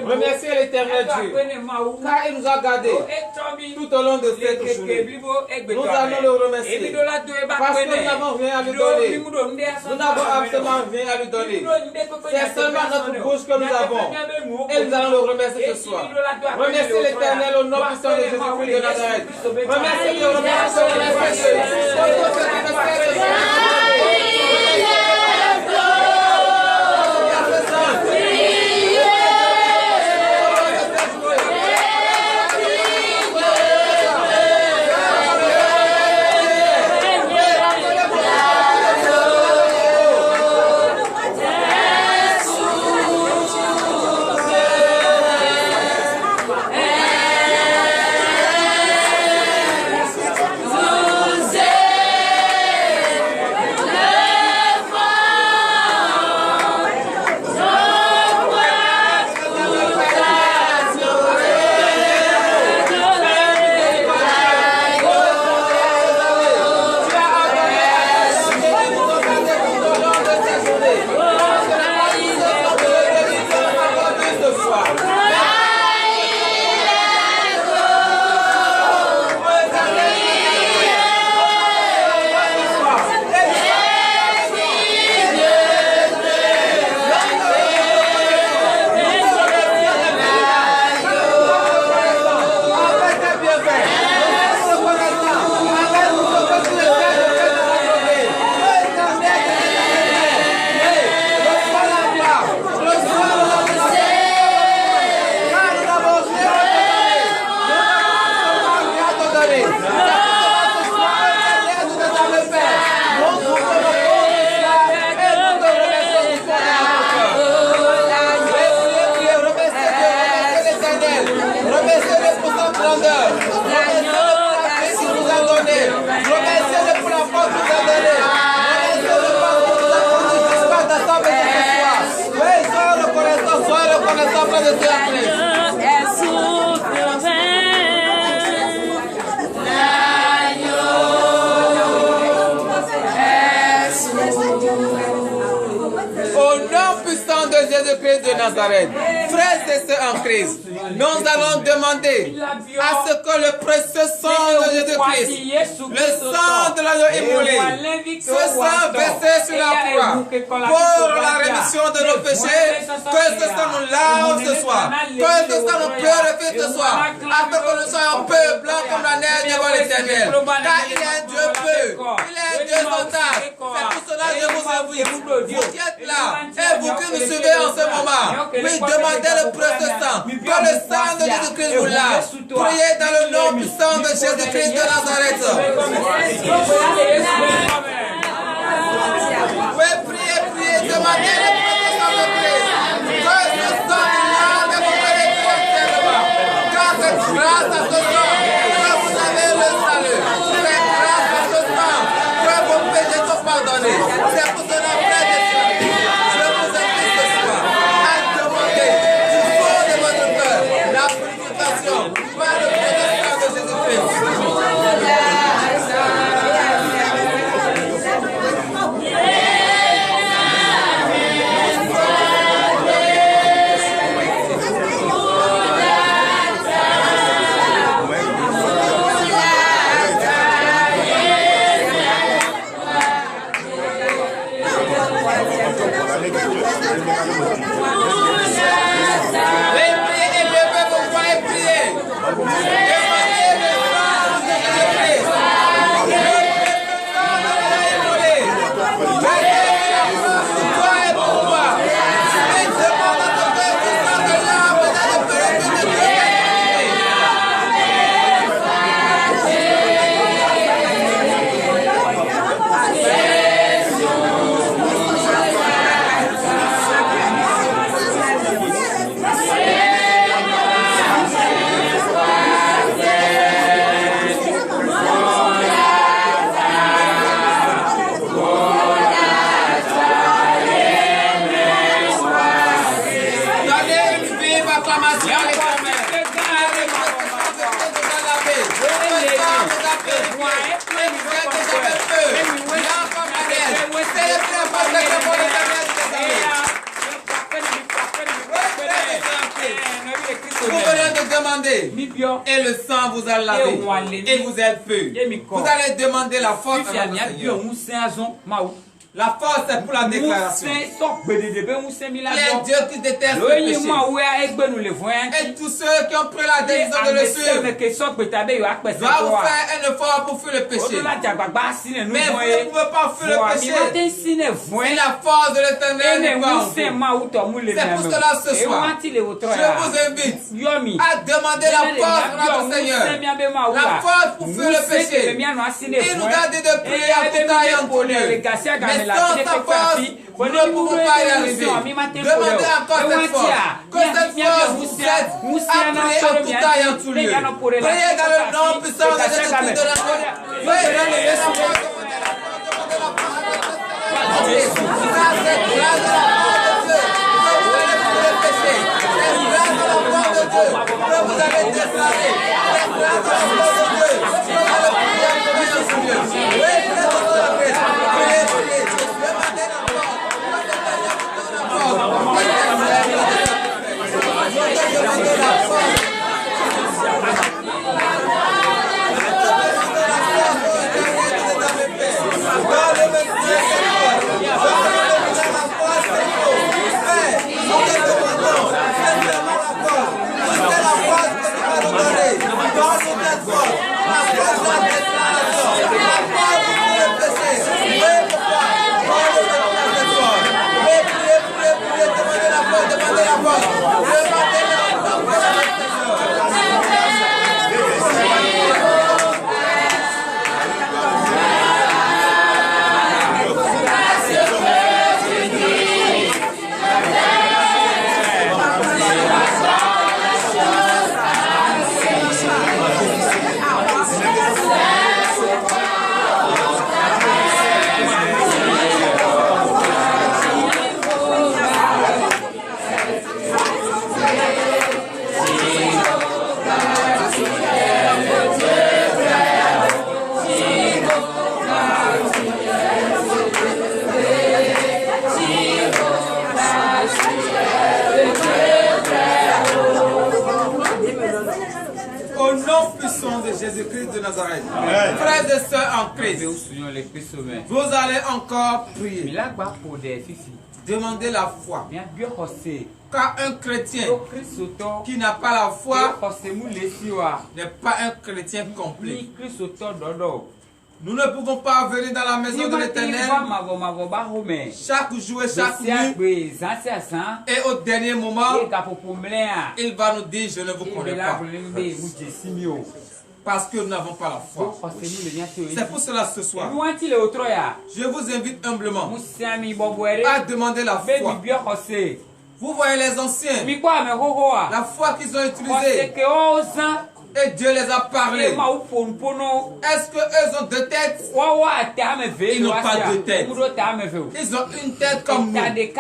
Remerciez l'Éternel Dieu, car il nous a gardés tout au long de cette journée. Nous allons le remercier, parce que nous n'avons rien à lui donner. Nous n'avons absolument rien à lui donner. C'est seulement notre bouche que nous avons. Et nous allons le remercier ce soir. Remerciez l'Éternel au nom puissant de Jésus-Christ de Nazareth. Remerciez Dieu, remerciez Dieu. Jésus-Christ de Nazareth. Frères et sœurs en Christ, nous allons demander à ce que le précieux sang de Jésus-Christ, le sang de l'agneau immolé, ce sang versé sur la croix pour la rémission de nos péchés, que ce sang nous lave ce soir, que ce sang nous purifie ce soir, afin que nous soyons peu blancs comme la neige devant l'Éternel. Car il est un Dieu peu, il est un Dieu sans tâche. C'est pour cela que je vous invite, vous qui êtes là, et vous qui nous suivez en ce moment, oui, demandez le précieux sang, que le sang de Jésus-Christ vous lave. Priez dans le nom puissant de Jésus-Christ de Nazareth. Oui, priez, demandez le précieux sang de Christ. Que ce sang vous lave et vous pénétrez entièrement. Car c'est grâce à ce sang que vous avez le salut. C'est grâce à ce sang que vos péchés sont pardonnés. C'est pour cela, frères et sœurs, je vous invite ce soir à demander du fond de votre cœur la purification par le précieux sang de Jésus-Christ. Vous venez de demander. Et le sang vous a lavé. Et vous êtes pur. Vous allez demander la force à notre Seigneur. La force est pour la déclaration. Il y a Dieu qui déteste le péché. Et tous ceux qui ont pris la décision de le suivre doivent faire un effort pour fuir le péché. Mais vous ne pouvez pas fuir le péché. Si la force de l'Éternel n'est pas en vous. C'est pour cela ce soir, je vous invite à demander la force de notre Seigneur. La force pour fuir le péché. Il nous a dit de prier à tout temps et en tout lieu. Mais sans sa force, nous ne pouvons pas y arriver. Demandez encore cette force. Que cette force vous aide à prier à tout temps et en tout lieu. Priez dans le nom puissant de Jésus-Christ de Nazareth. Priez dans le nom vous allez déclarer Jésus-Christ de Nazareth. Frères et sœurs en Christ, vous allez encore prier. Demandez la foi. Car un chrétien qui n'a pas la foi n'est pas un chrétien complet. Nous ne pouvons pas venir dans la maison de l'Éternel chaque jour et chaque nuit et au dernier moment il va nous dire je ne vous connais pas. Parce que nous n'avons pas la foi. C'est pour cela ce soir, je vous invite humblement à demander la foi. Vous voyez les anciens, la foi qu'ils ont utilisée, et Dieu les a parlé. Est-ce qu'eux ont deux têtes? Ils n'ont pas deux têtes. Ils ont une tête comme nous. Et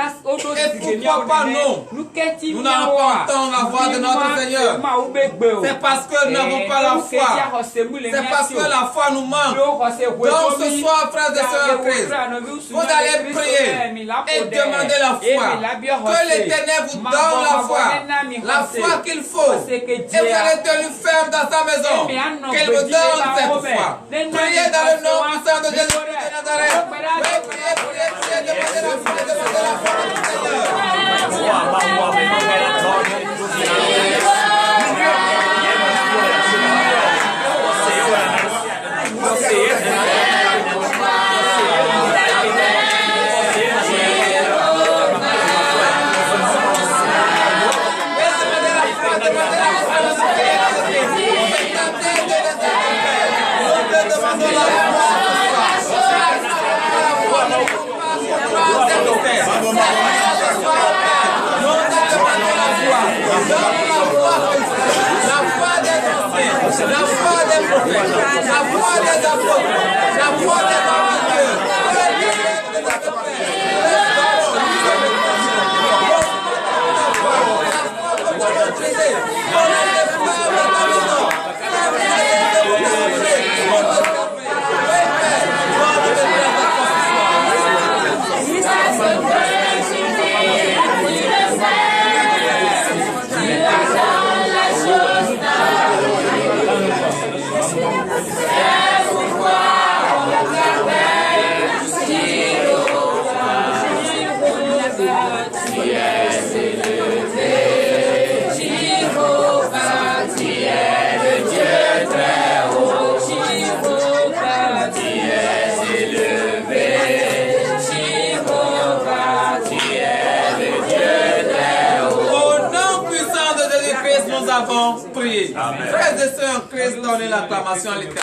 pourquoi pas nous? Nous n'allons pas entendre la voix de notre Seigneur. C'est parce que nous n'avons pas la foi. C'est parce que la foi nous manque. Donc ce soir, frères et sœurs en Christ, vous allez prier et demander la foi. Que l'Éternel vous donne la foi. La foi qu'il faut. Et vous allez tenir ferme dans sa maison, qu'elle vous donne cette foi. Priez dans le nom puissant de Jésus-Christ de Nazareth. Priez, demandez la foi, demandez la foi du Seigneur. nous avons prié. Frères et sœurs en Christ, donnez l'acclamation à l'Éternel.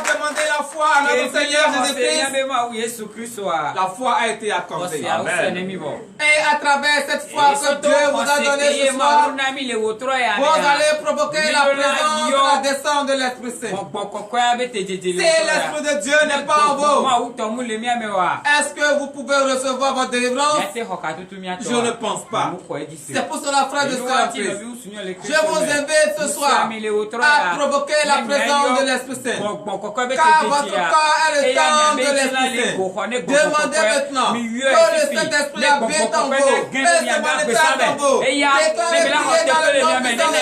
Demander la foi à notre Seigneur Jésus-Christ, la foi a été accordée. Amen. Et à travers cette foi que Dieu vous a donnée ce soir, vous allez provoquer la présence, la descente de l'Esprit Saint. Si l'Esprit de Dieu n'est pas en vous, est-ce que vous pouvez recevoir votre délivrance? Je ne pense pas. C'est pour cela, frères et sœurs en Christ, je vous invite ce soir à provoquer la présence de l'Esprit Saint. Car votre corps est le temps de l'Esprit Saint. Demandez maintenant que le Saint-Esprit habite en vous et se manifeste en vous. Et quand le priez dans le nom puissant de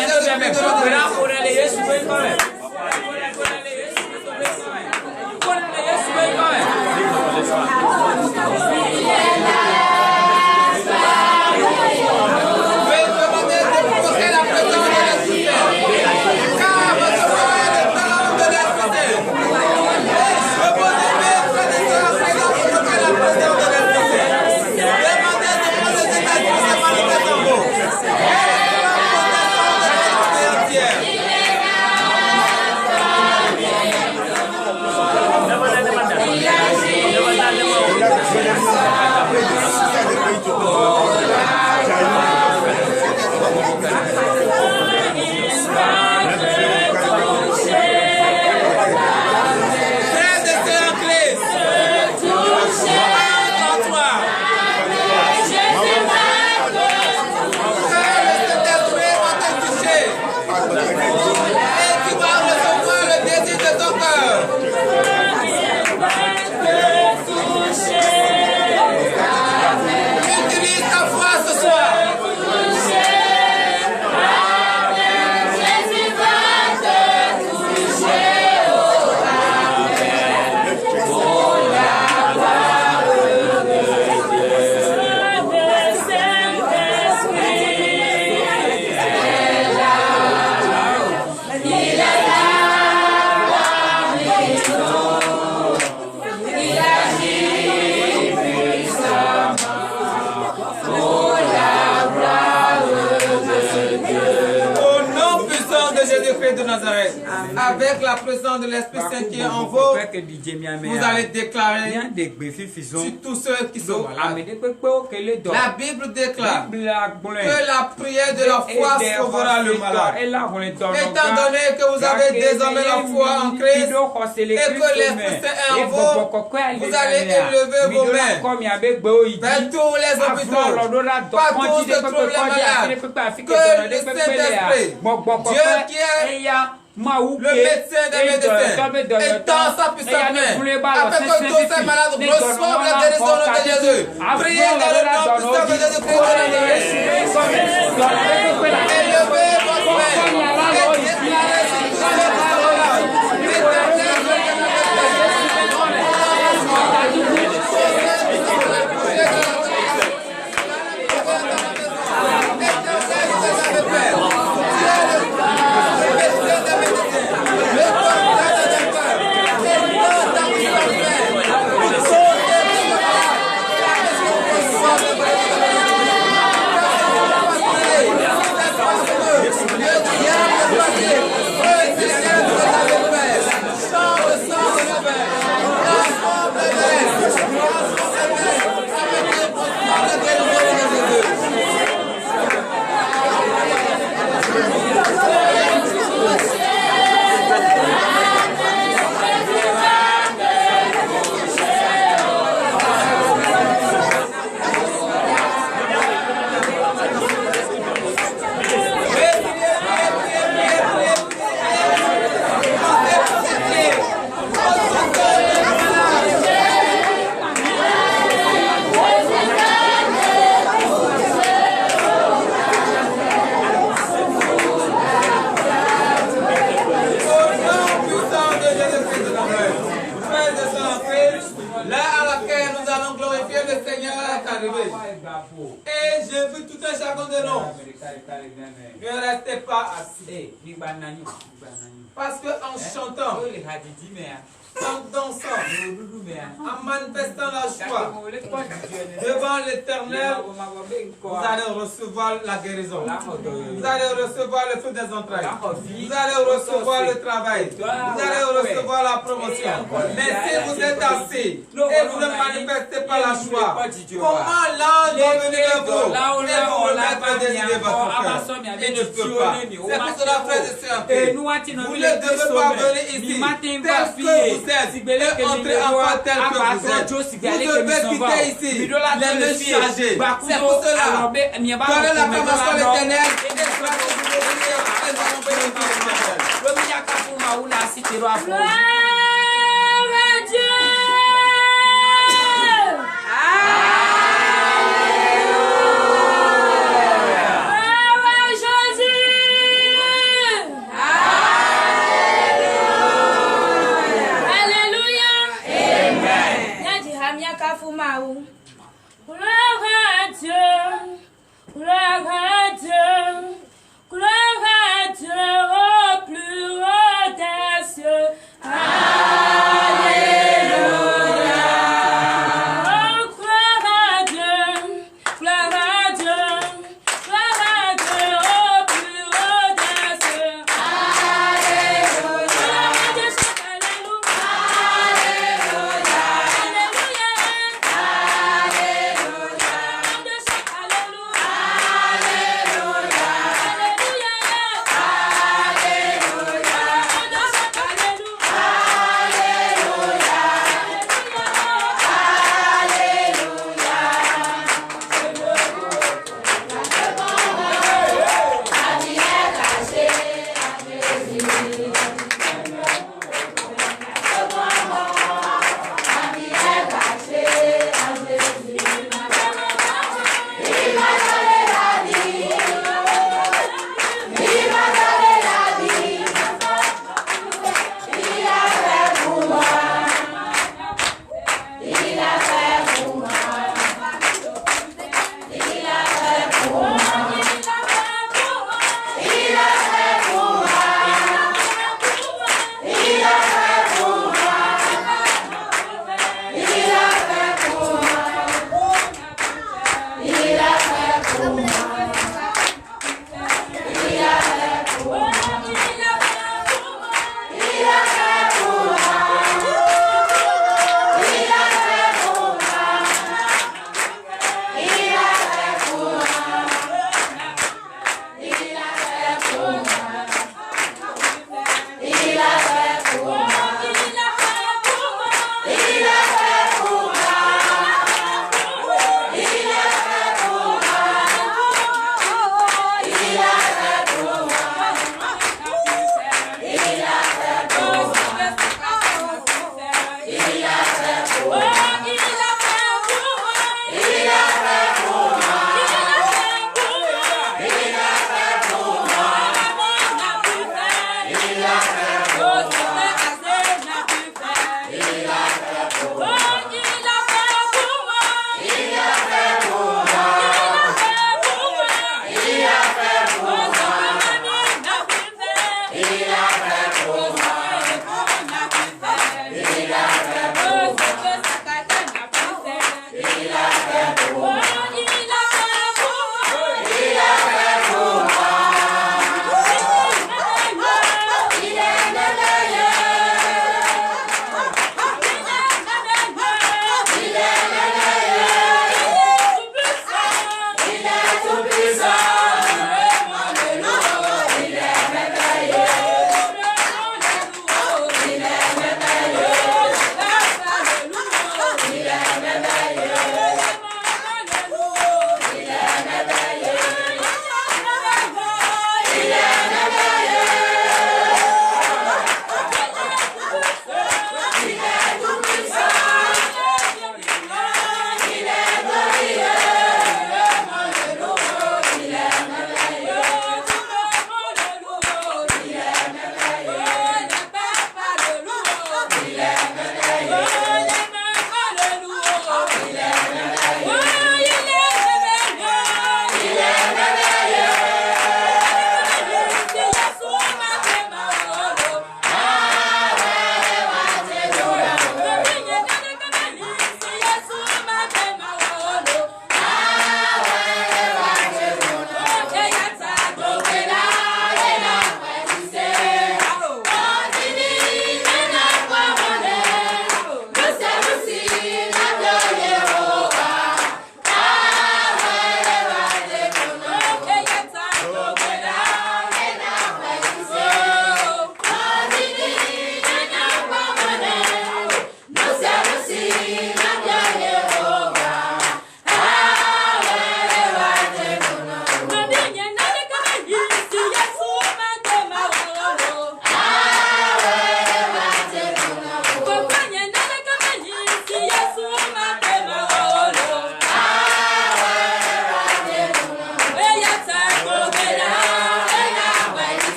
Jésus-Christ de Nazareth. De Nazareth, avec la présence de l'Esprit Saint qui est en vous, vous allez déclarer sur tous ceux qui sont malades. La Bible déclare que la prière de la foi sauvera le malade. Étant donné que vous avez désormais la foi en Christ et que l'Esprit Saint est en vous, vous allez élever vos mains vers tous les hôpitaux, partout se trouvent les malades, que le Saint-Esprit, Dieu qui est le médecin des médecins étend sa puissante main afin que tous ces malades reçoivent la guérison au nom de Jésus. Priez dans le nom puissant de Jésus-Christ de Nazareth. Élevez votre main et déclarez sur tous ceux qui sont malades. Et j'ai vu tout un chacun de nous. Ne restez pas assis. Parce qu'en chantant, en dansant, en manifestant la joie devant l'Éternel, vous allez recevoir la guérison. Vous allez recevoir le feu des entrailles. Vous allez recevoir le travail. Vous allez recevoir la promotion. Mais si vous êtes assis et vous ne manifestez pas la joie, comment l'ange va venir vers vous et vous remettre des idées de votre cœur? Il ne peut pas. C'est pour cela, frères et sœurs, vous ne devez pas venir ici tel que vous êtes et entrer encore tel que vous êtes. Vous devez quitter ici les mains chargées. C'est pour cela, donnez l'acclamation à l'Éternel et grâce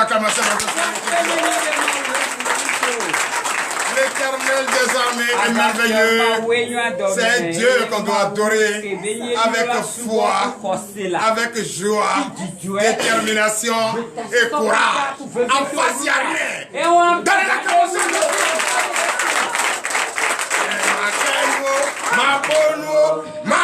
acclamations dans ce L'Éternel des armées est merveilleux. C'est Dieu qu'on doit adorer avec foi, avec joie, détermination et courage. En face, il n'y a rien. Donnez l'acclamation de Dieu. Ma bonne, ma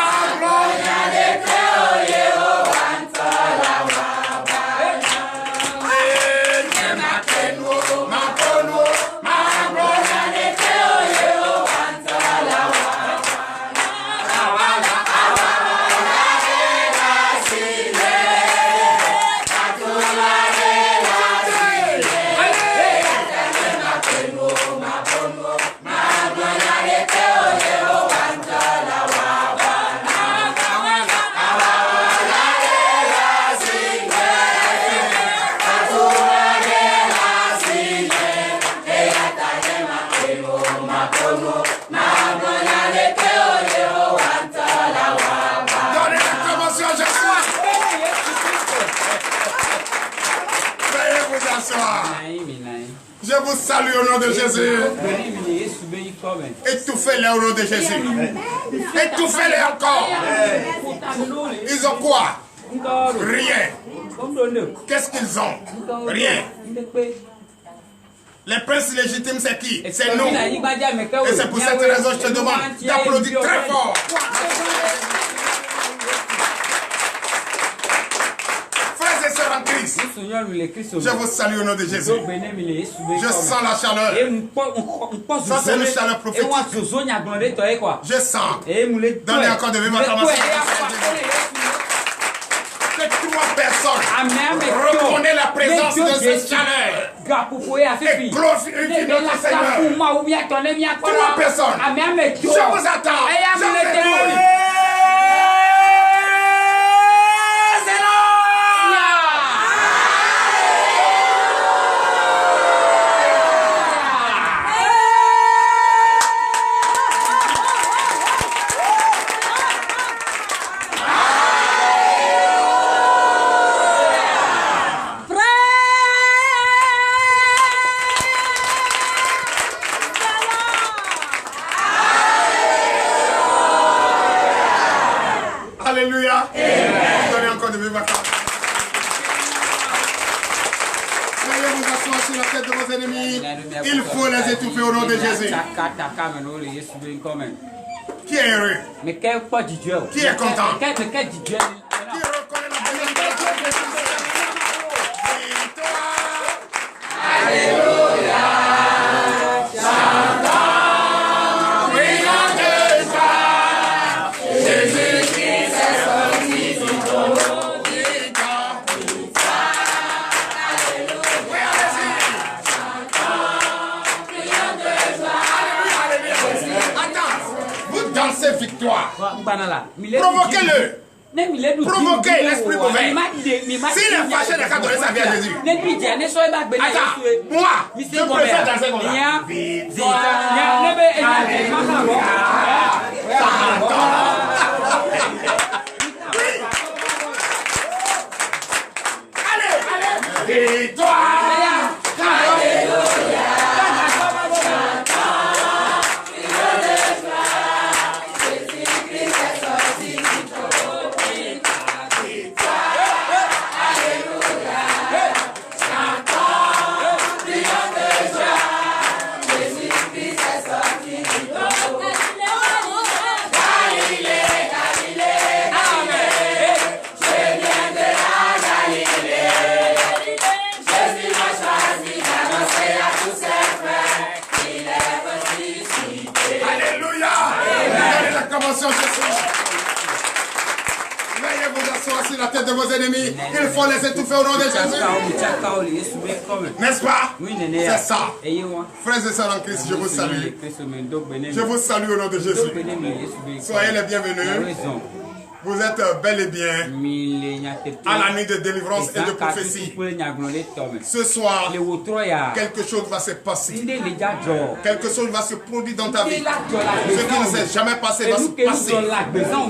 Je vous salue au nom de Jésus. Étouffez-les au nom de Jésus. Étouffez-les encore. Ils ont quoi? Rien. Qu'est-ce qu'ils ont? Rien. Les princes légitimes, c'est qui? C'est nous. Et c'est pour cette raison que je te demande d'applaudir très fort. Je vous salue au nom de Jésus. Je sens la chaleur. Ça, c'est une chaleur prophétique. Je sens. Donnez encore de vivre acclamation. Que 3 personnes reconnaissent la présence de cette chaleur. Et glorifient notre Seigneur. 3 personnes. Je vous attends. Je vous écoute. Alléluia. Donnez encore de vivre acclamation. Veuillez vous asseoir sur la tête de vos ennemis. Il faut les étouffer au nom de Jésus. Qui est heureux? Qui est content? Qui reconnaît la présence de Dieu? Alléluia. Victoire. Provoquez-le. Provoquez l'esprit mauvais. S'il est fâché, il n'a donner sa vie à Jésus. Attends, moi, je préfère danser comme ça. Allez, victoire. Alléluia. Veuillez vous asseoir sur la tête de vos ennemis. Il faut les étouffer au nom de Jésus. N'est-ce pas? C'est ça. Frères et sœurs en Christ, je vous salue. Je vous salue au nom de Jésus. Soyez les bienvenus. Vous êtes bel et bien à la nuit de délivrance et de prophétie. Ce soir, quelque chose va se passer. Quelque chose va se produire dans ta vie. Ce qui ne s'est jamais passé va se passer.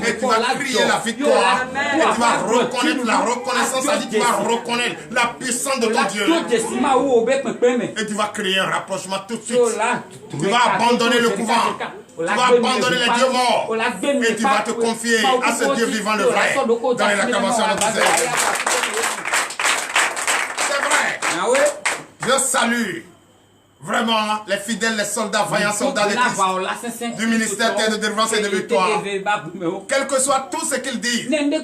Et tu vas crier la victoire. Et tu vas reconnaître la reconnaissance. Tu vas reconnaître la puissance de ton Dieu. Et tu vas créer un rapprochement tout de suite. Tu vas abandonner le couvent. Tu vas abandonner les dieux morts. Et tu vas te confier à ce Dieu vivant le vrai. Dans les acclamations de notre Seigneur. C'est vrai. Je salue vraiment les fidèles, les soldats, vaillants soldats de Christ, du ministère de délivrance et de victoire. Quel que soit tout ce qu'ils disent, ce n'est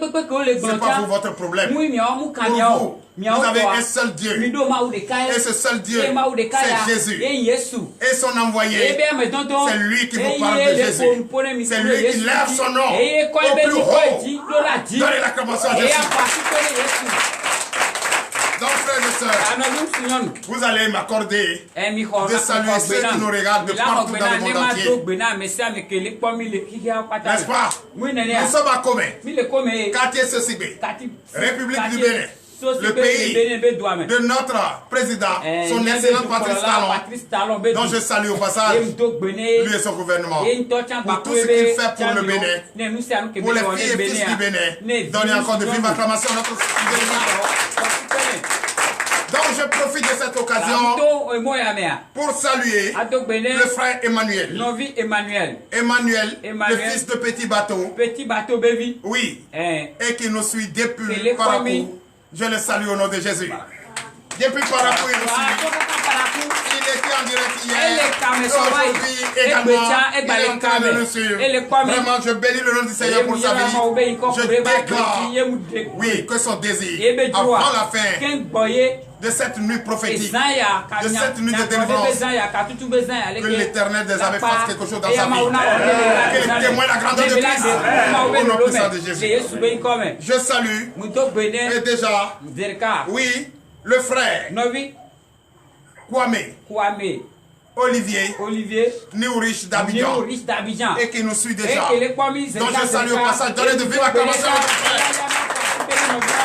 pas pour votre problème. Pour vous, vous avez un seul Dieu. Et ce seul Dieu, c'est Jésus. Et son envoyé, c'est lui qui vous parle de Jésus. C'est lui qui lève son nom au plus haut. Donnez l'acclamation à Jésus. Donc, frères et sœurs, vous allez m'accorder de saluer ceux qui nous regardent de partout dans le monde entier. N'est-ce pas? Nous sommes à Comé, quartier Sosibé, République du Bénin. Le pays de notre président, son excellent Patrice Talon, dont je salue au passage, lui et son gouvernement, pour tout ce qu'il fait pour le Bénin, pour les filles et fils du Bénin. Donnez encore de vives acclamations à notre gouvernement. Donc je profite de cette occasion pour saluer le frère Emmanuel. Emmanuel, le fils de Petit Bateau. Oui, et qui nous suit depuis Parakou. Je le salue au nom de Jésus. Depuis Parakou, il nous suit. Il était en direct hier. Aujourd'hui également, il est en train de nous suivre. Vraiment, je bénis le nom du Seigneur pour sa vie. Je déclare, oui, que son désir, avant la fin de cette nuit prophétique, de cette nuit de délivrance, que l'Éternel des armées fasse quelque chose dans sa vie. Qu'il témoigne la grandeur de Christ au nom puissant de Jésus. Je salue, et déjà, oui, le frère Kwame Olivier Néourich d'Abidjan, et qui nous suit déjà. Donc je salue au passage, donnez de vives acclamations à notre frère.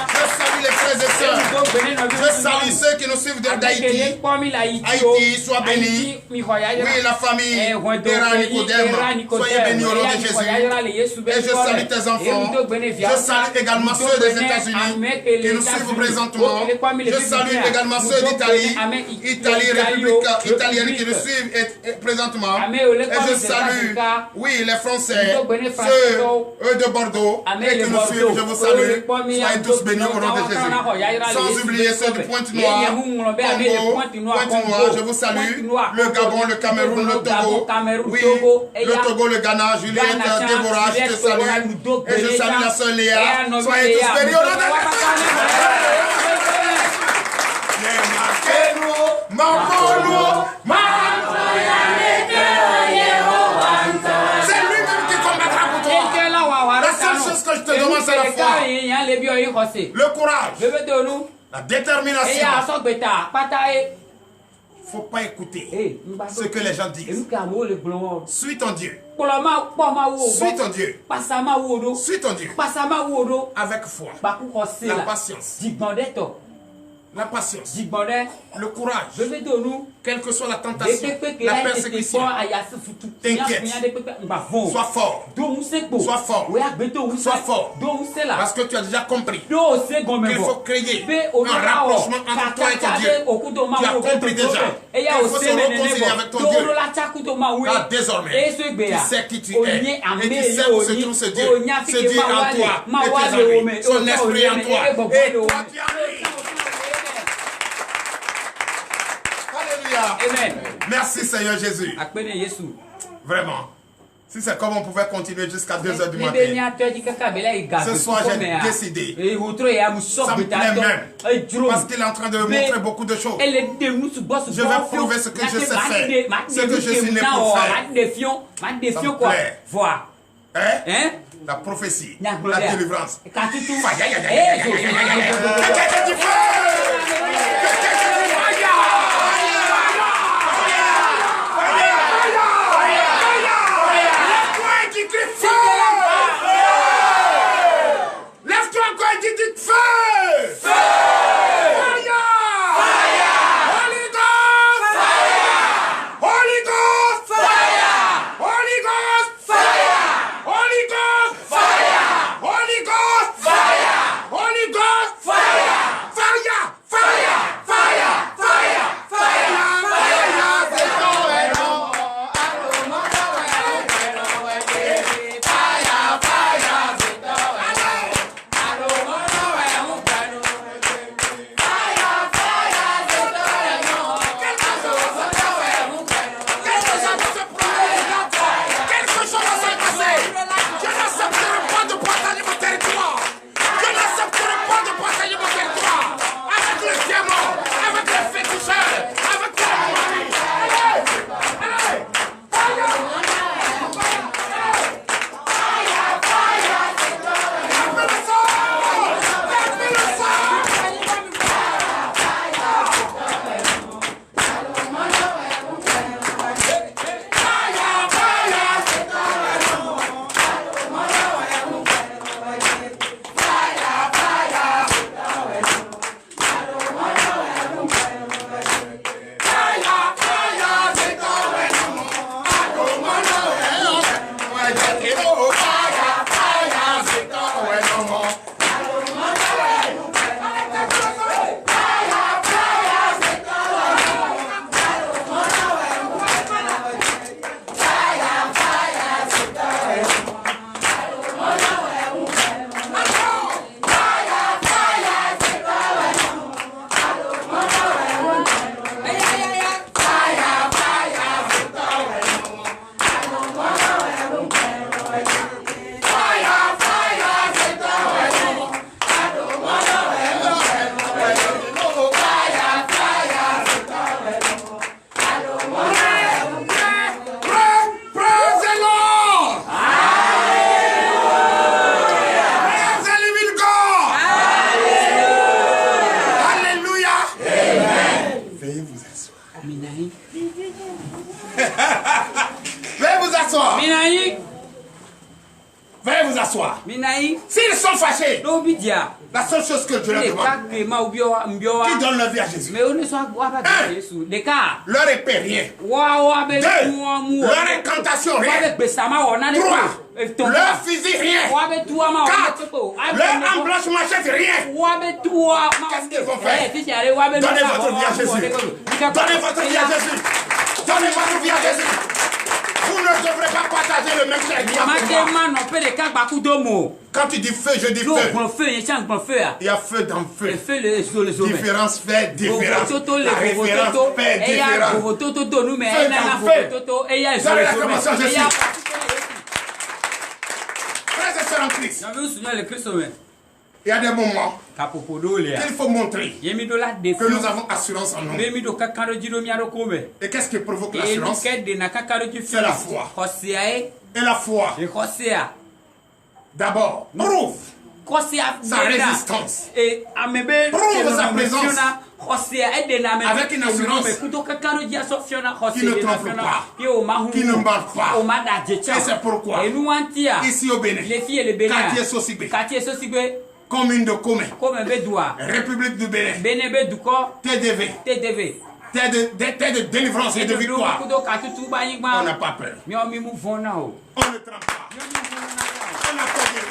Je salue les frères et sœurs. Je salue ceux qui nous suivent d'Haïti. Haïti, sois béni. Oui, la famille Héra Nicodème, soyez bénis au nom de Jésus. Et je salue tes enfants. Je salue également ceux des États-Unis qui nous suivent présentement. Je salue également ceux d'Italie, République italienne qui nous suivent présentement. Et je salue, oui, les Français, ceux de Bordeaux et qui nous suivent. Je vous salue. Soyez tous bénis au nom de Jésus. Sans oublier ceux du Pointe-Noire, Congo, Pointe-Noire, je vous salue. Le Gabon, le Cameroun, le Togo. Oui, le Togo, le Ghana, Juliette, Déborah, je te salue. Et je salue la sœur Léa. Soyez tous bénis au nom de Jésus. C'est lui-même qui combattra pour toi. La seule chose que je te demande, c'est la foi, le courage, la détermination. Faut pas écouter ce que les gens disent. Suis ton Dieu. Suis ton Dieu. Suis ton Dieu. Avec foi. La patience. La patience, le courage, quelle que soit la tentation, la persécution, t'inquiète, sois fort, sois fort, sois fort, parce que tu as déjà compris qu'il faut créer un rapprochement entre toi et ton Dieu. Tu as compris déjà qu'il faut se réconcilier avec ton Dieu, car désormais, tu sais qui tu es, et tu sais où se trouve ce Dieu en toi, et tu es en lui, son esprit en toi, et toi tu es en lui. Amen. Merci Seigneur Jésus. Vraiment. Si c'est comme on pouvait continuer jusqu'à 2 h du matin. Ce soir j'ai décidé. Ça me plaît même. Parce qu'il est en train de me montrer beaucoup de choses. Je vais prouver ce que je sais faire. Ce que je suis né pour faire. Ça me plaît. Hein? La prophétie. La délivrance. Veuillez vous asseoir. S'ils sont fâchés, la seule chose que Dieu leur demande, qui donne leur vie à Jésus. Leur épée, rien. 2. Leur incantation, rien. 3. Leur fusil, rien. 4. Leur emblanche machette, rien. Qu'est-ce qu'ils vont faire? Donnez votre vie à Jésus. Donnez votre vie à Jésus. Donnez votre vie à Jésus. Vous ne devrez pas partager le même chèque. Quand tu dis feu, je dis feu. Il y a feu dans feu. Différence fait différence. La référence fait différence. Feu dans feu. Dans l'acclamation, je suis. Frères et sœurs en Christ. Il y a des moments qu'il faut montrer que nous avons assurance en nous. Et qu'est-ce qui provoque l'assurance? C'est la foi. Et la foi, d'abord, prouve sa résistance. Prouve sa présence. Avec une assurance qui ne trompe pas, qui ne manque pas. Et c'est pourquoi, ici au Bénin, quartier Sosigbe, commune de Comé, République du Bénin, TDV, tête de délivrance et de victoire. On n'a pas peur. On ne trempe pas. On n'a pas peur.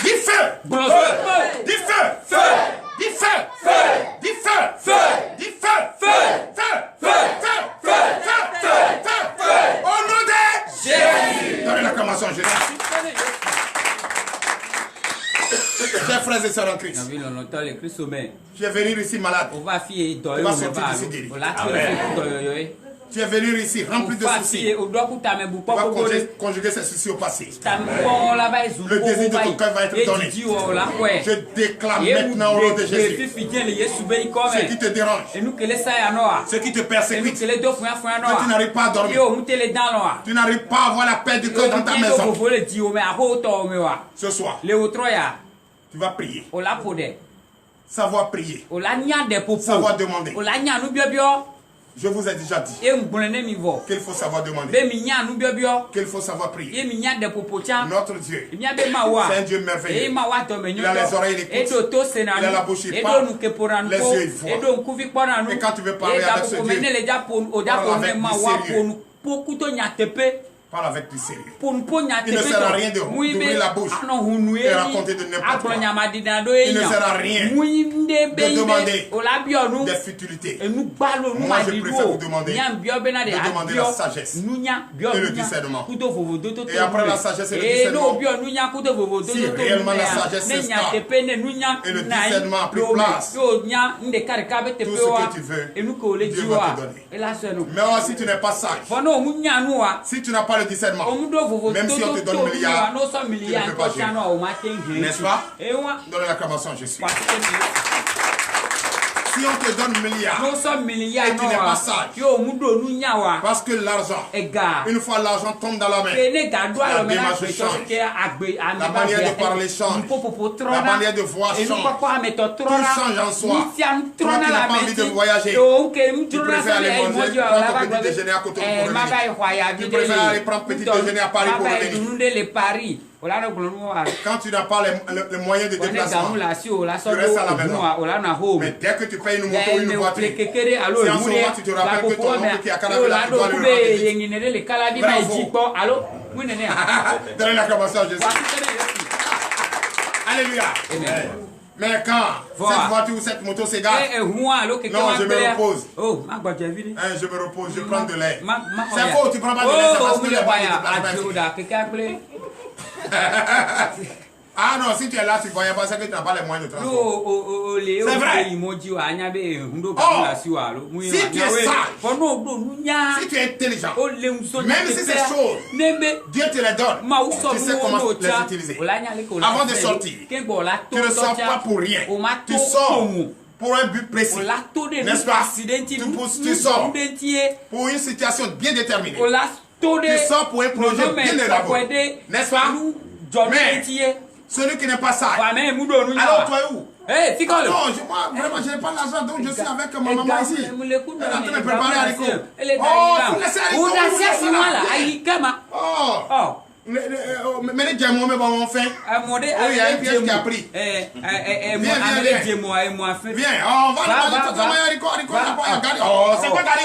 Dis feu! Dis feu! Dis feu! Dis feu! Dis feu! Au nom de Jésus! Donnez l'acclamation à Jésus. Chers frères et sœurs en Christ, tu es venu ici malade. Tu vas sortir d'ici guéri. Tu es venu ici rempli de soucis. On va conjuguer ces soucis au passé. Le désir de ton cœur va être donné. Je déclame maintenant au nom de Jésus. Ce qui te dérange, ce qui te persécute, que tu n'arrives pas à dormir, tu n'arrives pas à avoir la paix du cœur dans ta maison. Ce soir, tu vas prier. Savoir prier. Savoir demander. Je vous ai déjà dit qu'il faut savoir demander, qu'il faut savoir prier. Notre Dieu, c'est un Dieu merveilleux. Il a les oreilles, il écoute. Il a la bouche, il parle. Les yeux, il voit. Et quand tu veux parler avec ce Dieu, parle avec du sérieux. Il ne sert à rien d'ouvrir la bouche et raconter de n'importe quoi. Il ne sert à rien de demander des futilités. Moi, je préfère vous demander la sagesse et le discernement. Et après la sagesse et le discernement, si réellement la sagesse s'installe et le discernement a pris place, tout ce que tu veux, Dieu va te donner. Mais si tu n'es pas sage, si tu n'as pas le discernement, même si on te donne un milliard, tu ne peux pas gérer. N'est-ce pas? Donne l'acclamation, je suis. Si on te donne milliards et tu n'es pas sage, parce que l'argent, une fois l'argent tombe dans la main, la démarche change, la manière de parler change, la manière de voir change, tout change en soi. Quand tu n'as pas envie de voyager, tu préfères aller manger, prendre petit déjeuner à côté pour revenir. Tu préfères aller prendre petit déjeuner à Paris pour revenir. Quand tu n'as pas les moyens de déplacement, tu restes à la maison. Mais dès que tu payes une moto ou une voiture, c'est en ce moment tu te rappelles que ton oncle qui a Canada, tu dois le rendre. Donnez l'acclamation à Jésus. Alléluia. Mais quand cette voiture ou cette moto s'égare, non, je me repose. Je me repose, je prends de l'air. C'est faux, tu ne prends pas de l'air, c'est parce que les voitures. Ah non, si tu es là, tu ne voyais pas, c'est que tu n'as pas les moyens de transport. C'est vrai. Si tu es sage, si tu es intelligent, même si ces choses, Dieu te les donne, tu sais comment les utiliser. Avant de sortir, tu ne sors pas pour rien. Tu sors pour un but précis. N'est-ce pas? Tu sors pour une situation bien déterminée. Tu sors pour un projet bien élaboré. N'est-ce pas? Mais celui qui n'est pas sage, alors toi où? Non, moi, vraiment, je n'ai pas l'argent, donc je suis avec ma maman ici. Elle est en train de préparer à l'école. Oh, il faut laisser à l'école. Oh, mais les diamants, mais bon, on fait. Il y a une pièce qui a pris. Viens, on va à l'école. Oh, c'est quoi Gary?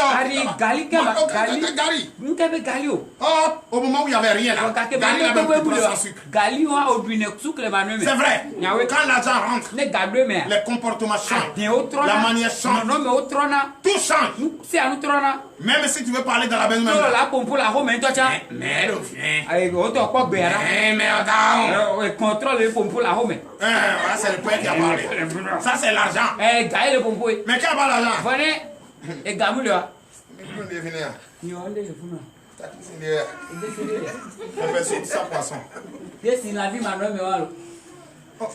Oh, au moment où il n'y avait rien là. Gary n'a même plus de sans sucre. C'est vrai. Quand l'argent rentre, les comportements changent. La manière change. Tout change. Même si tu veux parler dans la maison, c'est le père qui a parlé. Ça, c'est l'argent. Mais qui a pas l'argent?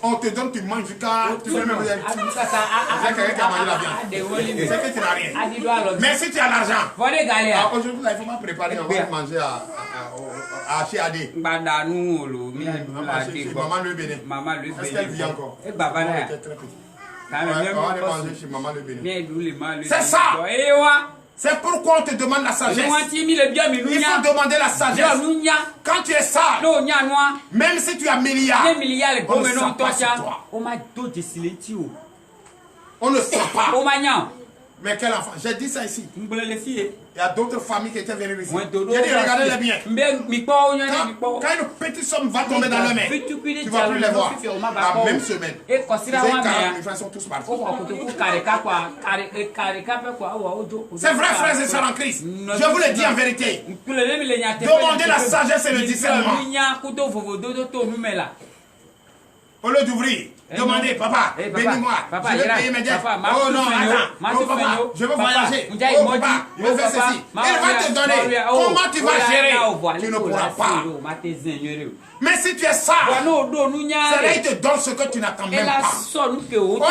On te donne, tu manges jusqu'à... Tu fais même... C'est quelqu'un qui a mangé la viande. C'est que tu n'as rien. Mais si tu as l'argent, aujourd'hui, il ne faut pas préparer, on va manger à Chiadé. Maman le béné. Est-ce qu'elle vit encore? Elle était très petite. On va aller manger chez Maman le béné. C'est ça! C'est pourquoi on te demande la sagesse. Il faut demander la sagesse. Quand tu es sage, même si tu as milliards, on ne sent pas sur toi. On ne sent pas. Mais quel enfant? J'ai dit ça ici. Il y a d'autres familles qui étaient venues ici. J'ai dit, regardez-les bien. Quand une petite somme va tomber dans leurs mains, tu ne vas plus les voir. La même semaine. Les 40 000 francs sont tous partis. C'est vrai, frères et sœurs en Christ. Je vous le dis en vérité. Demandez la sagesse et le discernement. Au lieu d'ouvrir, demandez, papa, bénis-moi, je vais payer mes dettes. Oh non, attends, oh papa, je veux voyager. Oh papa, je veux faire ceci. Il va te donner. Comment tu vas gérer? Tu ne pourras pas. Mais si tu es sage, c'est là il te donne ce que tu n'attends même pas. Oh,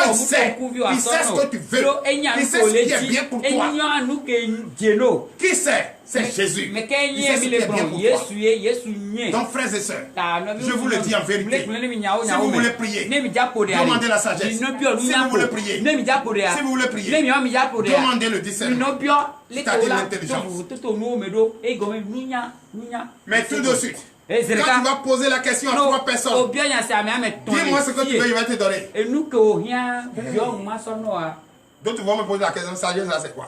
il sait ce que tu veux. Il sait ce qui est bien pour toi. Qui sait? C'est Jésus. Il sait ce qui est bien pour toi. Donc frères et sœurs, je vous le dis en vérité. Si vous voulez prier, demandez la sagesse. Si vous voulez prier, si vous voulez prier, demandez le discernement. C'est-à-dire l'intelligence. Mais tout de suite, quand tu vas poser la question à 3 personnes, dis-moi ce que tu veux, il va te donner. D'autres vont me poser la question, sagesse là c'est quoi?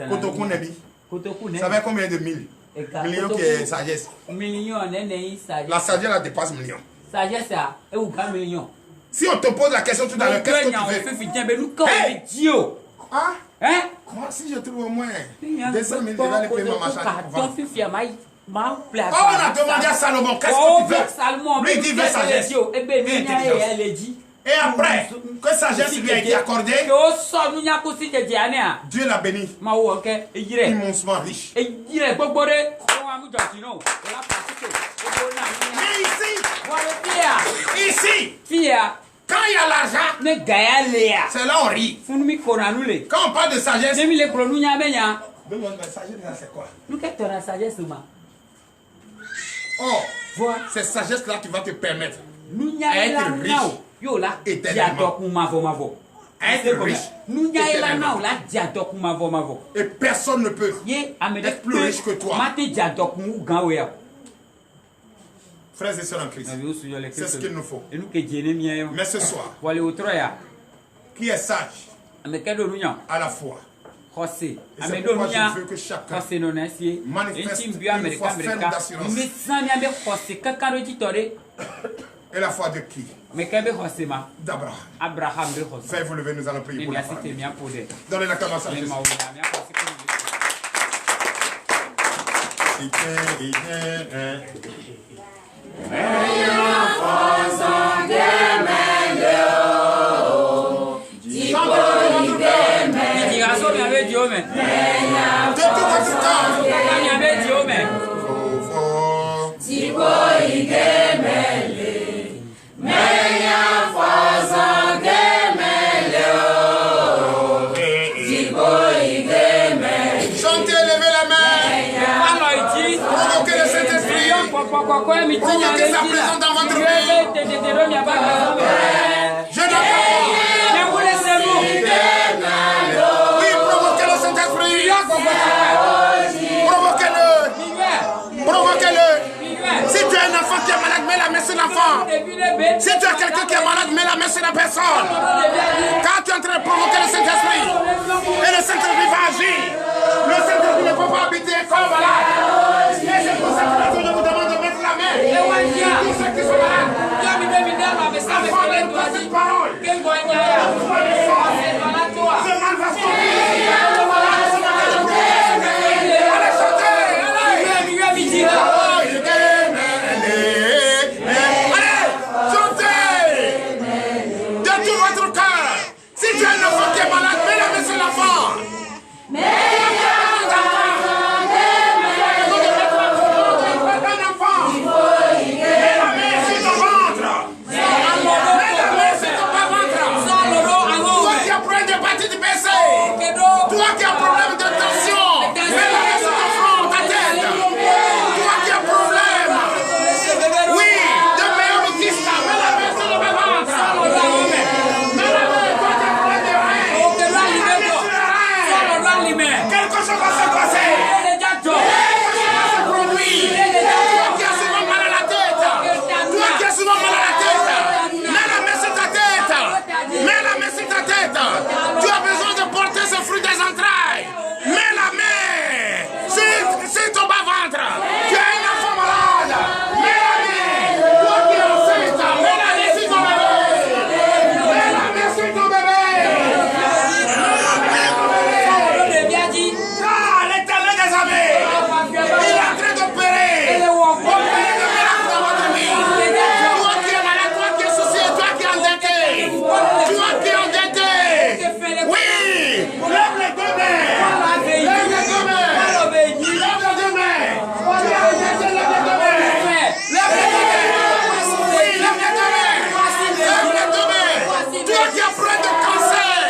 Kotoku Nebi. Ça fait combien de mille? Millions qui est sagesse. La sagesse là dépasse millions. Si on te pose la question tout à l'heure, qu'est-ce que tu veux? Hey! Moi si je trouve au moins 200 000, je vais aller payer ma marchandise. Oh, on a demandé à Salomon, qu'est-ce que tu veux? Lui il dit, veut sagesse. Et après, que sagesse lui a été accordée, Dieu l'a béni. Immensement riche. Mais ici, quand il y a l'argent, c'est là on rit. Quand on parle de sagesse, la sagesse c'est quoi? Oh, cette sagesse là qui va te permettre d'être riche. Éternellement. Être riche. Et personne ne peut être plus riche que toi. Frères et sœurs en Christ, c'est ce qu'il nous faut. Mais ce soir, qui est sage à la fois? Et c'est pourquoi je veux que chacun manifeste une foi ferme d'assurance. Et la foi de qui? D'Abraham. Faites vous lever, nous allons prier pour la famille. Donnez l'acclamation à Jésus. De tout votre cœur. Chantez, levez la main. Provoquez le Saint-Esprit. Provoquez sa présence dans votre vie. Je n'ai pas. Oui, provoquez le Saint-Esprit. Provoquez-le. Provoquez-le. Si tu as un enfant qui est malade, mets la main sur l'enfant. Si tu as quelqu'un qui est malade, mets la main sur la personne. Quand tu es en train de provoquer le Saint-Esprit, et le Saint-Esprit va agir, le Saint-Esprit ne peut pas habiter comme malade. Et c'est pour ça que je vous demande de mettre la main sur tous ceux qui sont malades. Afin de cette parole. Ce mal va se allez chanter, allez chantez de tout votre cœur. Si tu as un enfant qui est malade, mets la main sur l'enfant. Toi qui as un problème de tension, mets la main sur ton front, ta tête. Toi qui as un problème, oui, de méorotiste, mets la main sur le ventre. Mets la main, toi qui as un problème de rein. Mets la main sur le rein. Quelque chose va se passer. Quelque chose va se produire. Toi qui as souvent mal à la tête. Toi qui as souvent mal à la tête. Mets la main sur ta tête. Mets la main sur ta tête. Tu as besoin de porter ce fruit des entrailles. Mets la main sur ton bas-ventre. Tu as un enfant malade. Mets la main. Toi qui es enceinte, mets la main sur ton bébé. Mets la main sur ton bébé. Ah, l'Éternel des armées, il est en train d'opérer. Opérer de miracles dans votre vie. Toi qui es malade, toi qui es soucié, toi qui es endetté. Toi qui es endetté. Oui, lève les deux mains. Lève les deux mains. Lève les deux mains. Tu es endetté, lève les deux mains. Lève les deux mains. Oui, lève les deux mains. Lève les deux mains. Toi qui as problème de cancer,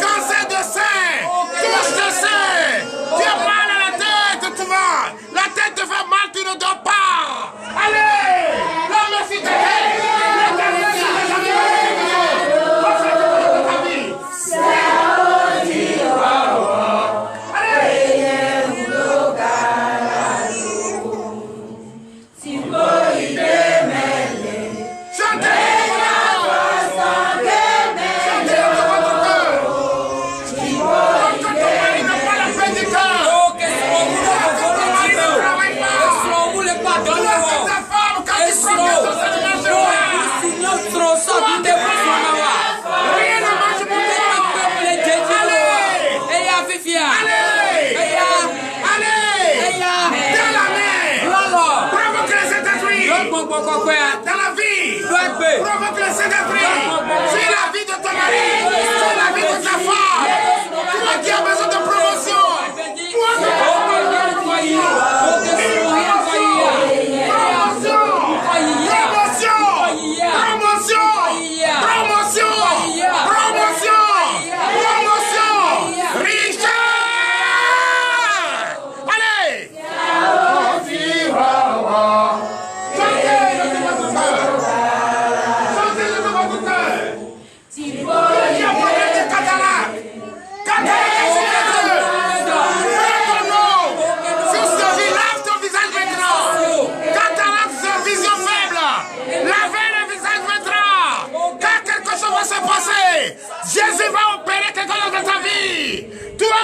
cancer de sein, touche de sein. Tu as mal à la tête, tu vois. La tête te fait mal, tu ne dors pas. Allez, la main sur ta tête. Dans la vie, provoque le Saint-Esprit sur la vie de ton mari, sur la vie de ta femme. Toi qui as besoin de promotion,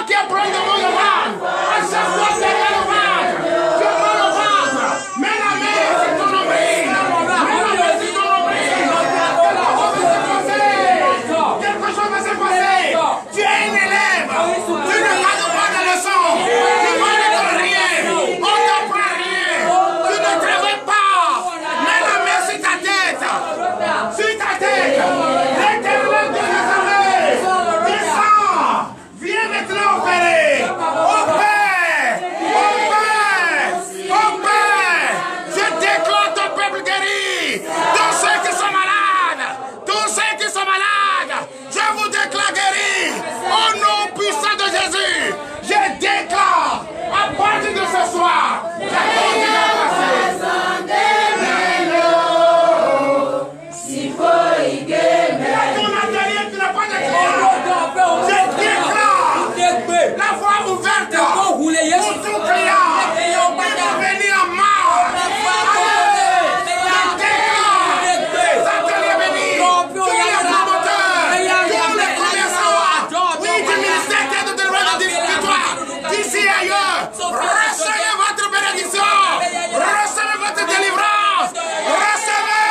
toi qui es proche de mon ventre, achève-toi derrière le ventre. Je prends le ventre. Mets la main sur ton nombril. Mets la main sur ton nombril. Quelque chose va se passer. Tu es un élève. Tu ne gardes pas de leçons. Tu ne connais rien. On ne t'apprend rien. Tu ne travailles pas. Mets la main sur ta tête. Sur ta tête. L'Éternel de les armées. Descends. Viens maintenant opérer. Opère. Opère. Opère. Je déclare ton peuple guéri. Tous ceux qui sont malades. Tous ceux qui sont malades. Je vous déclare guéri. Au nom puissant de Jésus. Je déclare à partir de ce soir. La cause est passée. Ton atelier, tu n'as pas de client. Je déclare la voie ouverte pour tout client qui va venir en marche. Je déclare les ateliers bénis, tous les promoteurs, tous les commerçants, oui, du ministère qui est de délivrance de victoire, d'ici et ailleurs. Recevez votre bénédiction, recevez votre délivrance, recevez.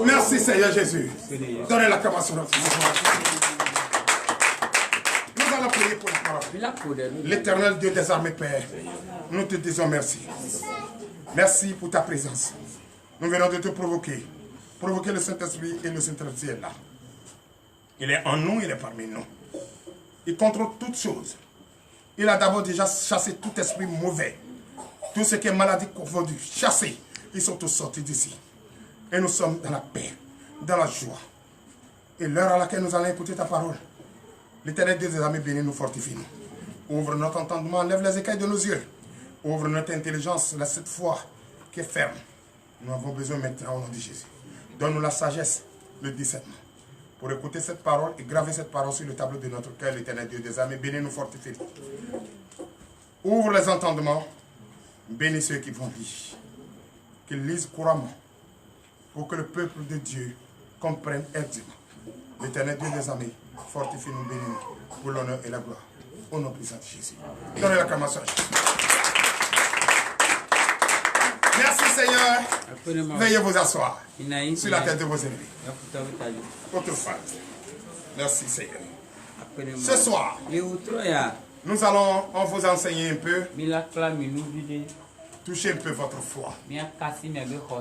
Merci Seigneur Jésus. Donnez l'acclamation. Nous allons prier pour la parole. L'Éternel Dieu des armées Père, nous te disons merci. Merci pour ta présence. Nous venons de te provoquer. Provoquer le Saint-Esprit et le Saint-Esprit est là. Il est en nous, il est parmi nous. Il contrôle toutes choses. Il a d'abord déjà chassé tout esprit mauvais. Tout ce qui est maladie confondu, chassé. Ils sont tous sortis d'ici. Et nous sommes dans la paix, dans la joie. Et l'heure à laquelle nous allons écouter ta parole, l'Éternel Dieu des armées bénis nous fortifie. Ouvre notre entendement, lève les écailles de nos yeux. Ouvre notre intelligence, laisse cette foi qui est ferme. Nous avons besoin maintenant au nom de Jésus. Donne-nous la sagesse, le discernement, pour écouter cette parole et graver cette parole sur le tableau de notre cœur, l'Éternel Dieu des armées bénis nous fortifie. Ouvre les entendements, bénis ceux qui vont lire, qu'ils lisent couramment, pour que le peuple de Dieu comprenne aisément. L'Éternel Dieu des armées, fortifie-nous, bénis-nous, pour l'honneur et la gloire. Au nom puissant de Jésus. Donnez l'acclamation à Jésus. Merci Seigneur. Veuillez vous asseoir sur la tête de vos ennemis. Votre femme. Merci Seigneur. Ce soir, nous allons vous enseigner un peu, toucher un peu votre foi.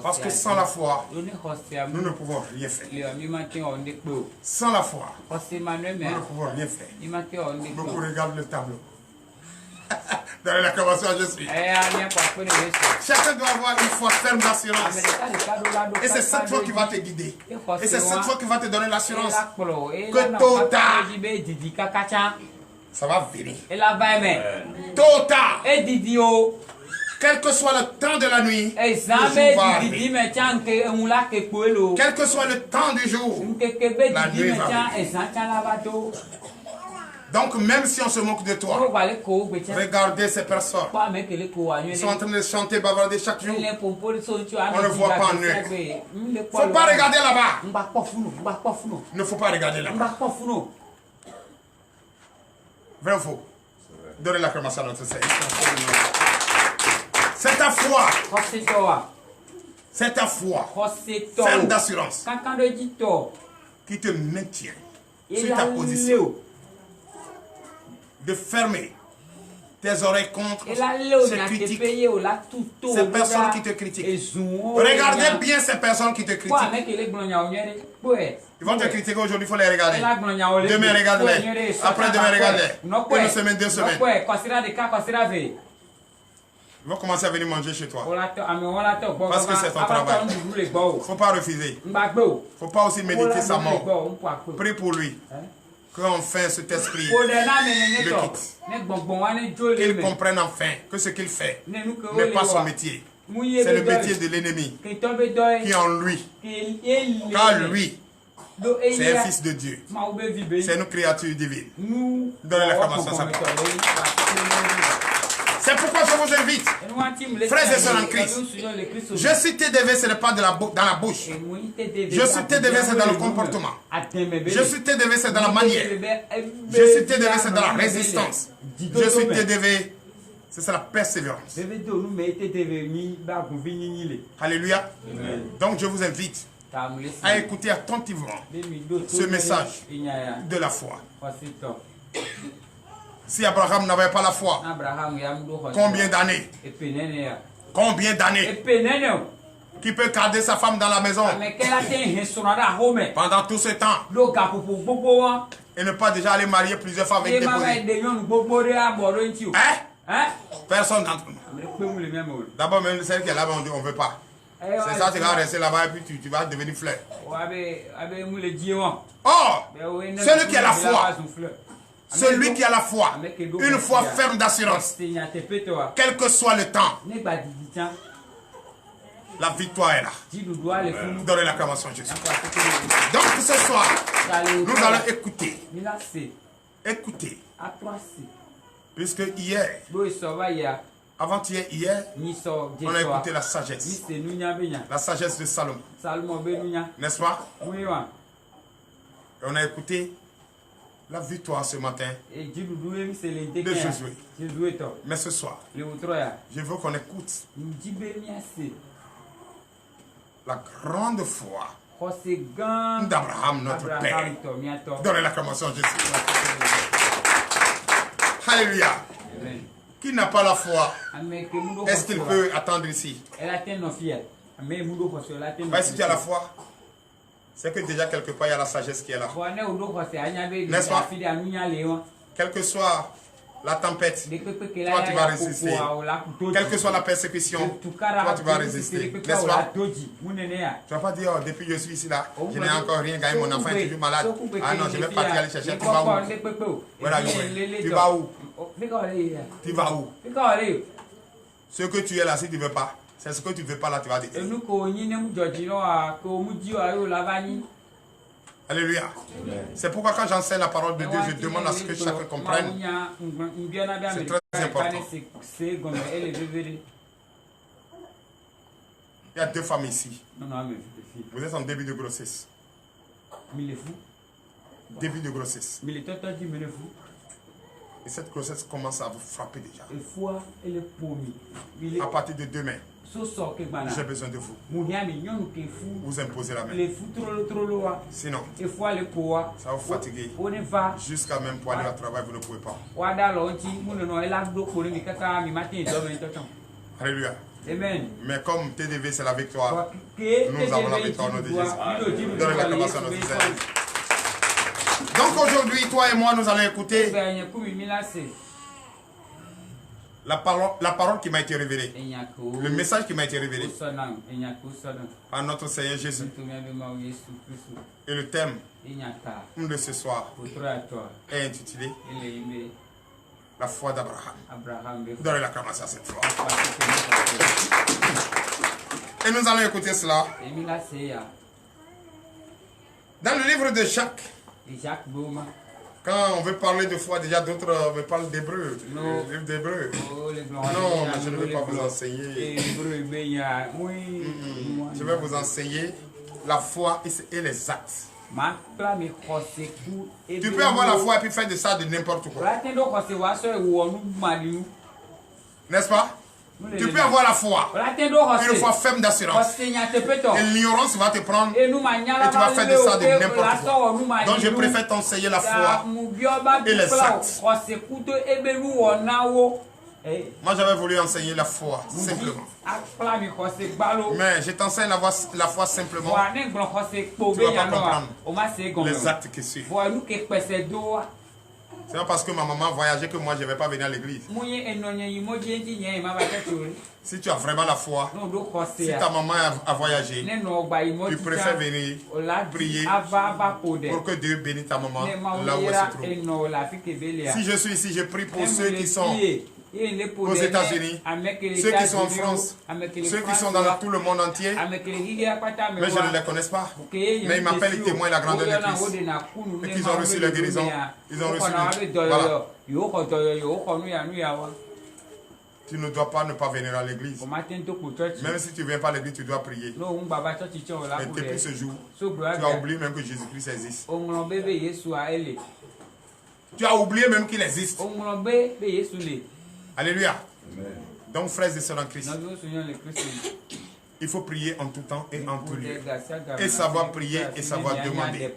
Parce que sans la foi, nous ne pouvons rien faire. Sans la foi, nous ne pouvons rien faire. Beaucoup regardent le tableau. Dans la convention, je suis. Chacun doit avoir une foi ferme d'assurance. Et c'est cette foi qui va te guider. Et c'est cette foi qui va te donner l'assurance que tôt ou tard, ça va venir. Tôt ou tard, quel que soit le temps de la nuit, le jour va arriver. Quel que soit le temps du jour, la nuit va arriver. Donc même si on se moque de toi, regardez ces personnes. Ils sont en train de chanter, bavarder chaque jour. On ne voit pas en eux. Il ne faut pas regarder là-bas. Il ne faut pas regarder là-bas. Vrai ou faux? Donnez l'acclamation à notre Seigneur. C'est ta foi. C'est ta foi. Ferme d'assurance qui te maintient sur ta position. De fermer tes oreilles contre ces critiques, ces personnes qui te critiquent. Regardez bien ces personnes qui te critiquent. Ils vont te critiquer aujourd'hui, il faut les regarder. Demain, regarde-les. Après-demain, regarde-les. Une semaine, 2 semaines. Ils vont commencer à venir manger chez toi. Parce que c'est ton travail. Il ne faut pas refuser. Il ne faut pas aussi méditer sa mort. Prie pour lui. Qu'enfin cet esprit le quitte. Qu'il comprenne enfin que ce qu'il fait n'est pas son métier. C'est le métier de l'ennemi qui est en lui. Car lui, c'est un fils de Dieu. C'est une créature divine. Donnez l'acclamation à sa part. C'est pourquoi je vous invite, frères et sœurs en Christ. Je suis TDV, ce n'est pas dans la bouche. Je suis TDV, c'est dans le comportement. Je suis TDV, c'est dans la manière. Je suis TDV, c'est dans la résistance. Je suis TDV, c'est la persévérance. Alléluia. Donc je vous invite à écouter attentivement ce message de la foi. Si Abraham n'avait pas la foi, combien d'années? Combien d'années? Qui peut garder sa femme dans la maison pendant tout ce temps et ne pas déjà aller marier plusieurs femmes avec des hein? Personne d'entre nous. D'abord, même celle qui est là-bas, on dit on ne veut pas. C'est ça, tu vas rester là-bas et puis tu vas devenir fleur. Or, celui qui a la foi, celui qui a la foi, une foi ferme d'assurance, quel que soit le temps, la victoire est là. Donnez l'acclamation à Jésus. Donc ce soir, nous allons écouter. Écouter. Puisque hier, avant-hier, on a écouté la sagesse. La sagesse de Salomon. N'est-ce pas? Et on a écouté la victoire ce matin de Josué. Mais ce soir, je veux qu'on écoute la grande foi d'Abraham, notre Père. Donnez l'acclamation à Jésus. Alléluia. Qui n'a pas la foi, est-ce qu'il peut attendre ici? Si tu as la foi, c'est que déjà quelque part il y a la sagesse qui est là. N'est-ce pas? Quelle que soit la tempête, toi tu vas résister. Quelle que soit la persécution, toi tu vas résister. N'est-ce pas? Tu ne vas pas dire, oh, depuis que je suis ici là, je n'ai encore rien gagné, mon enfant est toujours malade. Ah non, je vais partir aller chercher. Tu vas où? Voilà, tu vas où? Tu vas où? Ce que tu es là, si tu ne veux pas, c'est ce que tu ne veux pas là, tu vas dire. Alléluia. C'est pourquoi quand j'enseigne la parole de Dieu, je demande à ce que chacun comprenne. C'est très important. Il y a deux femmes ici. Vous êtes en début de grossesse. Début de grossesse. Et cette grossesse commence à vous frapper déjà. À partir de demain, j'ai besoin de vous. Vous imposez la main. Sinon, ça va vous fatiguer. Jusqu'à même pour aller au travail, vous ne pouvez pas. Alléluia. Amen. Mais comme TDV, c'est la victoire, nous avons la victoire au nom de Jésus. Donnez l'acclamation à notre Seigneur. Donc aujourd'hui, toi et moi, nous allons écouter la parole qui m'a été révélée. Le message qui m'a été révélé par notre Seigneur Jésus. Et le thème de ce soir est intitulé La foi d'Abraham. Donnez l'acclamation à cette foi. Et nous allons écouter cela dans le livre de Jacques. Quand on veut parler de foi, déjà d'autres me parlent d'hébreu, le livre d'hébreu. Non, mais je ne vais pas vous enseigner. Je vais vous enseigner la foi et les actes. Tu peux avoir la foi et puis faire de ça de n'importe quoi. N'est-ce pas? Tu peux avoir la foi, une foi ferme d'assurance. Et l'ignorance va te prendre et tu vas faire de ça de n'importe quoi. Donc je préfère t'enseigner la foi et les actes. Moi j'avais voulu enseigner la foi simplement. Mais je t'enseigne la foi simplement. Tu ne vas pas comprendre les actes qui suivent. C'est pas parce que ma maman voyageait que moi je ne vais pas venir à l'église. Si tu as vraiment la foi, si ta maman a voyagé, tu préfères venir prier pour que Dieu bénisse ta maman là où elle se trouve. Si je suis ici, je prie pour ceux qui sont aux États-Unis, ceux qui sont en France, ceux qui sont dans tout le monde entier, mais je ne les connais pas. Mais ils m'appellent témoin de la grandeur de Christ. Et qu'ils ont reçu la guérison. Ils ont reçu voilà. Tu ne dois pas ne pas venir à l'église. Même si tu ne viens pas à l'église, tu dois prier. Mais depuis ce jour, tu as oublié même que Jésus-Christ existe. Tu as oublié même qu'il existe. Alléluia. Donc, frères et sœurs en Christ, il faut prier en tout temps et en tout lieu. Et savoir prier et savoir demander.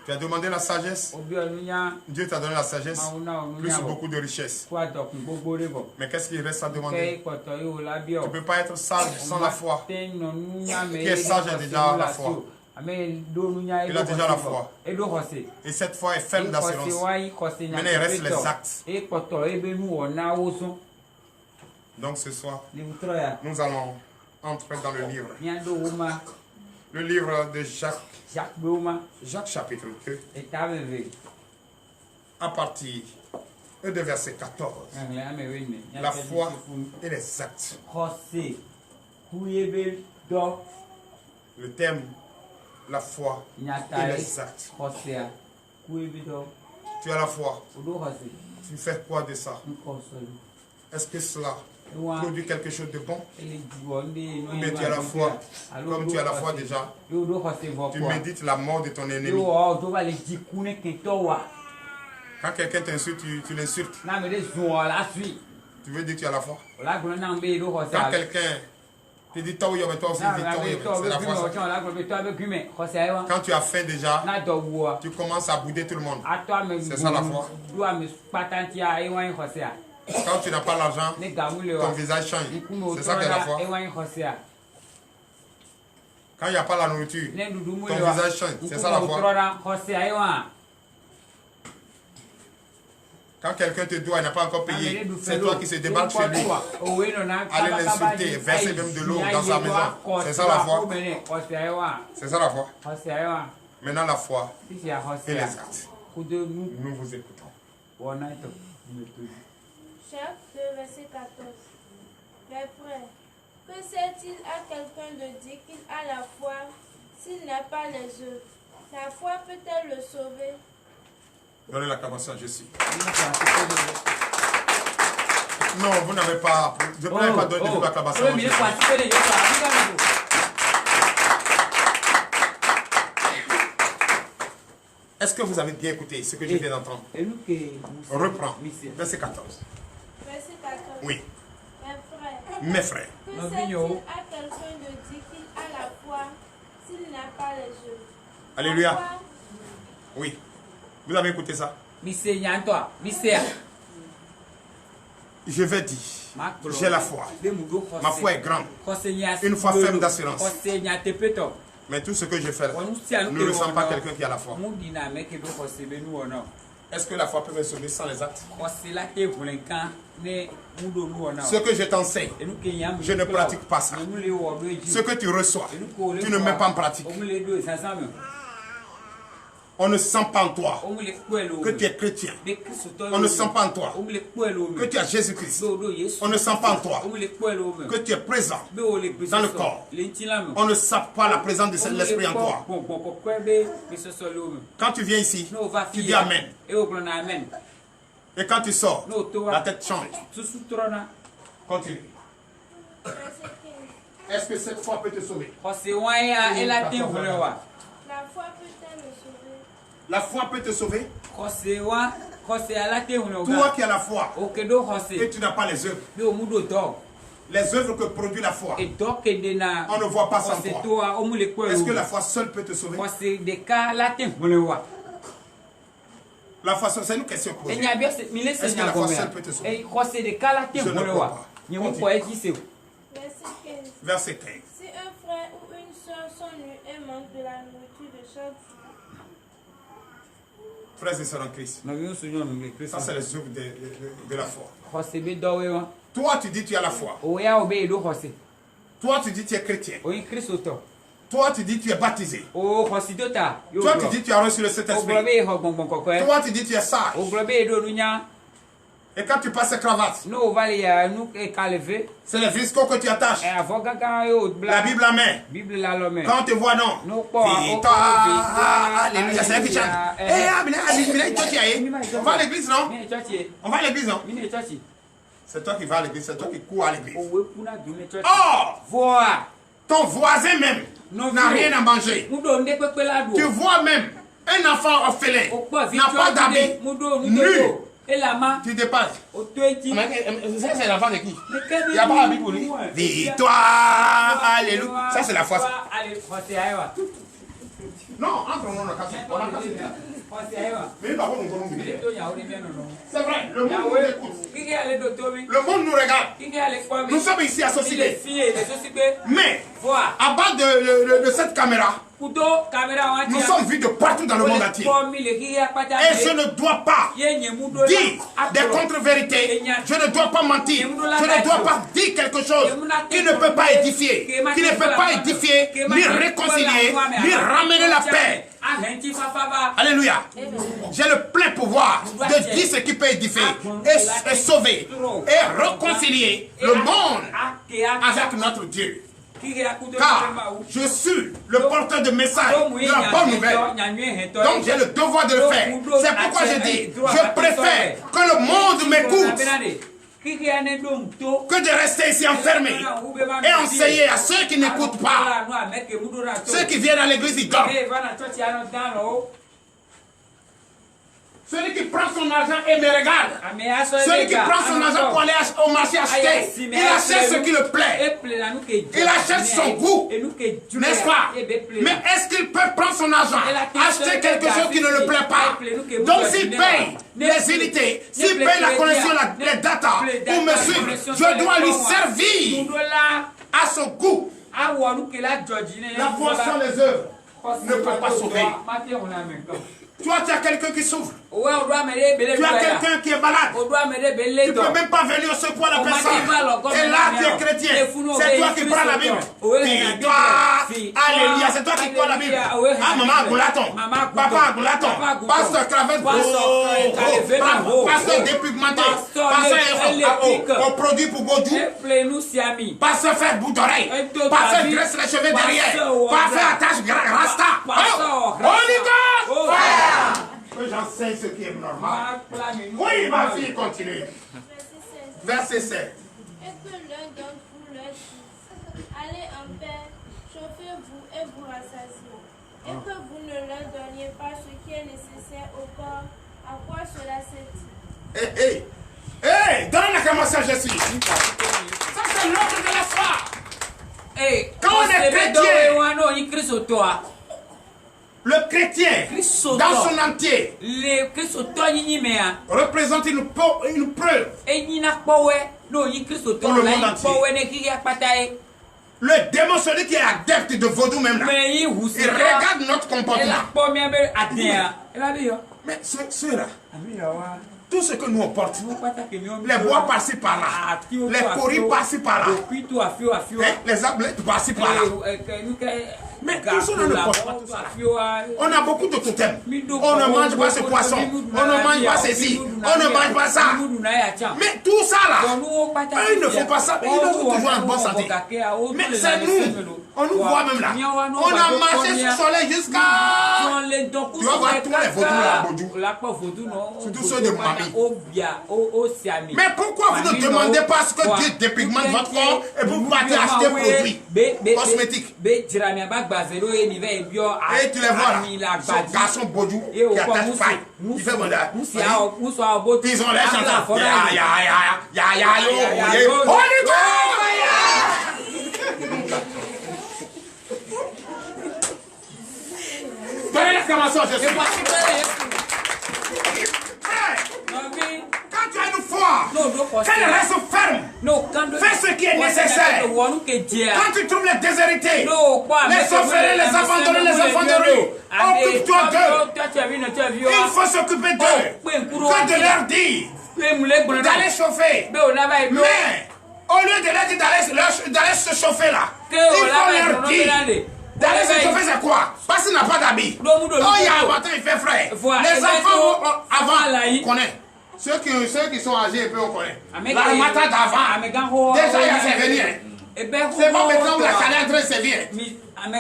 Tu as demandé la sagesse. Dieu t'a donné la sagesse, plus beaucoup de richesses. Mais qu'est-ce qu'il reste à demander? Tu ne peux pas être sage sans la foi. Qui est sage a déjà la foi. Il a déjà la foi. Et cette foi est ferme d'assurance. Maintenant, il reste les actes. Donc ce soir, nous allons entrer dans le livre. Le livre de Jacques. Jacques chapitre 2. À partir de verset 14. La foi et les actes. Le thème, la foi et les actes. Tu as la foi. Tu fais quoi de ça? Est-ce que cela produit quelque chose de bon? Ou bien tu as la foi, comme tu as la foi déjà, tu médites la mort de ton ennemi. Quand quelqu'un t'insulte, tu l'insultes. Tu veux dire que tu as la foi? Quand quelqu'un te dit toi, mais toi aussi, c'est la foi. Quand tu as faim déjà, tu commences à bouder tout le monde. C'est ça la foi. Quand tu n'as pas l'argent, ton visage change. C'est ça que la foi. Quand il n'y a pas la nourriture, ton visage change. C'est ça la foi. Quand quelqu'un te doit et n'a pas encore payé, c'est toi qui se débarque chez lui. Aller l'insulter, verser même de l'eau dans sa maison. C'est ça la foi. C'est ça la foi. Maintenant la foi et les actes. Nous vous écoutons. Jacques 2, verset 14. Mes frères, que sert-il à quelqu'un de dire qu'il a la foi s'il n'a pas les œuvres? La foi peut-elle le sauver? Donnez l'acclamation à Jésus. Non, vous n'avez pas. Je ne peux pas donner de l'acclamation à Jésus. Est-ce que vous avez bien écouté ce que je viens d'entendre? Reprends. Verset 14. Verset 14. Oui. Mes frères. Mes frères. Que sert-il à quelqu'un de dire qu'il a la foi s'il n'a pas les œuvres? Alléluia. Oui. Vous avez écouté ça? Je vais dire, j'ai la foi. Ma foi est grande. Une foi ferme d'assurance. Mais tout ce que je fais, ne ressent pas quelqu'un qui a la foi. Est-ce que la foi peut me sauver sans les actes? Ce que je t'enseigne, je ne pratique pas ça. Ce que tu reçois, tu ne mets pas en pratique. On ne sent pas en toi que tu es chrétien. On ne sent pas en toi que tu as Jésus-Christ. On ne sent pas en toi que tu es présent dans le corps. On ne sent pas la présence de l'Esprit en toi. Quand tu viens ici, tu dis Amen. Et quand tu sors, la tête change. Continue. Est-ce que cette foi peut te sauver? La foi peut-elle le sauver? La foi peut te sauver. Toi qui as la foi et tu n'as pas les œuvres. Les œuvres que produit la foi, on ne voit pas sans toi. Est-ce que la foi seule peut te sauver? La foi seule, c'est une question posée. Est-ce que la foi seule peut te sauver? Je ne crois pas. Verset 15. Si un frère ou une soeur sont nus et manquent de la nourriture de chaque jour. Frères et sœurs en Christ, ça c'est les œuvres de la foi. Toi tu dis tu as la foi. Toi tu dis tu es chrétien. Toi tu dis tu es baptisé. Toi tu dis tu as reçu le Saint-Esprit. Toi tu dis tu es sage. Et quand tu passes ces cravates, No vale nous calever. c'est le visco que tu attaches. La Bible la main. Bible la lome. Quand on te voit, non. Alléluia, c'est là qui chante. On va à l'église, non? On va à l'église, non? C'est toi qui vas à l'église, c'est toi qui cours à l'église. Oh! Ton voisin même n'a rien à manger. Tu vois même un enfant orphelin n'a pas d'habit, nu. Tu dépasses. Ça, c'est l'enfant de qui? Il n'y a pas d'habit pour lui. Victoire! Alléluia. Ça, c'est la foi. Non, entre-nous, on a cassé. Mais par contre, c'est vrai, le monde nous écoute. Le monde nous regarde. Nous sommes ici associés. Mais, à bas de cette caméra, nous sommes vus de partout dans le monde entier. Et je ne dois pas dire des contre-vérités. Je ne dois pas mentir. Je ne dois pas dire quelque chose qui ne peut pas édifier. Qui ne peut pas édifier, ni réconcilier, ni ramener la paix. Alléluia. J'ai le plein pouvoir de dire ce qui peut édifier et sauver et réconcilier le monde avec notre Dieu. Car je suis le porteur de message de la bonne nouvelle. Donc j'ai le devoir de le faire. C'est pourquoi je dis, je préfère que le monde m'écoute que de rester ici enfermé et enseigner à ceux qui n'écoutent pas. Ceux qui viennent à l'église, ils dorment. Celui qui prend son argent et me regarde. Celui qui prend son argent pour aller au marché acheter. Il achète ce qui le plaît. Il achète son goût. N'est-ce pas? Mais est-ce qu'il peut prendre son argent, acheter quelque chose qui ne le plaît pas? Donc s'il paye les unités, s'il paye la connexion, les data pour me suivre, je dois lui servir à son goût. La foi sans les œuvres ne peut pas sauver. Toi, tu as quelqu'un qui souffre. Tu as quelqu'un qui est malade. Tu ne peux même pas venir au secours à la personne. Et là, tu es chrétien. C'est toi qui prends la Bible. Et toi, alléluia, c'est toi qui prends la Bible. Ah, maman Goulaton. Papa Goulaton. Pasteur Cravette. Pasteur dépigmenté. Pasteur au produit pour Godou. Pasteur fait bout d'oreille. Pasteur dresse les cheveux derrière. Pasteur attache rasta. Holy God! Que j'enseigne ce qui est normal. Oui, ma fille, continue. Verset 7. Et que l'un d'entre vous leur dise, allez en paix, chauffez-vous et vous rassasiez. Et que vous ne leur donniez pas ce qui est nécessaire au corps, à quoi cela sert-il? Hé, donne la commençon, je suis. Ça, c'est l'ordre de la foi. Quand on est chrétien, le chrétien, dans son entier, représente une preuve pour le monde entier. Le démon, celui qui est adepte de vaudou même là, il regarde notre comportement. Mais ceux-là, tout ce que nous on porte, les bois par-ci par-là, les coris par-ci par-là, les arbres par-ci par-là. Mais tout cela ne porte pas tout ça. On a beaucoup de totems. On ne mange pas ce poisson. On ne mange pas ceci. On ne mange pas ça. Mais tout ça là, eux ils ne font pas ça. Ils ont toujours en bonne santé. Mais c'est nous. On nous voit même là. On a marché sur le soleil jusqu'à... Tu vas voir tous les vaudous là, Bodou. Surtout ceux de mamie. Mais pourquoi vous ne demandez pas ce que Dieu dépigmente votre corps et vous partez acheter produits cosmétiques? Et tu les vois là, ce garçon Bodou qui a tête faille. Il fait bon là. Ils ont l'air chantants. Donnez l'exclamation, je suis. Quand tu as une foi, qu'elle reste ferme. Fais ce qui est nécessaire. Quand tu trouves les déshérités, les orphelins, les abandonnés, les enfants de rue, occupe-toi d'eux. Il faut s'occuper d'eux. Que de leur dire d'aller chauffer. Mais au lieu de leur dire d'aller se chauffer là, il faut leur dire d'aller se chauffer, c'est quoi? Parce qu'il n'a pas d'habit. Oh, il y a un matin, il fait frais. Les enfants avant connaissent. Ceux qui sont âgés, on connaît. La matin d'avant, déjà il y a c'est venu. C'est pas maintenant où la chalet est en train de servir.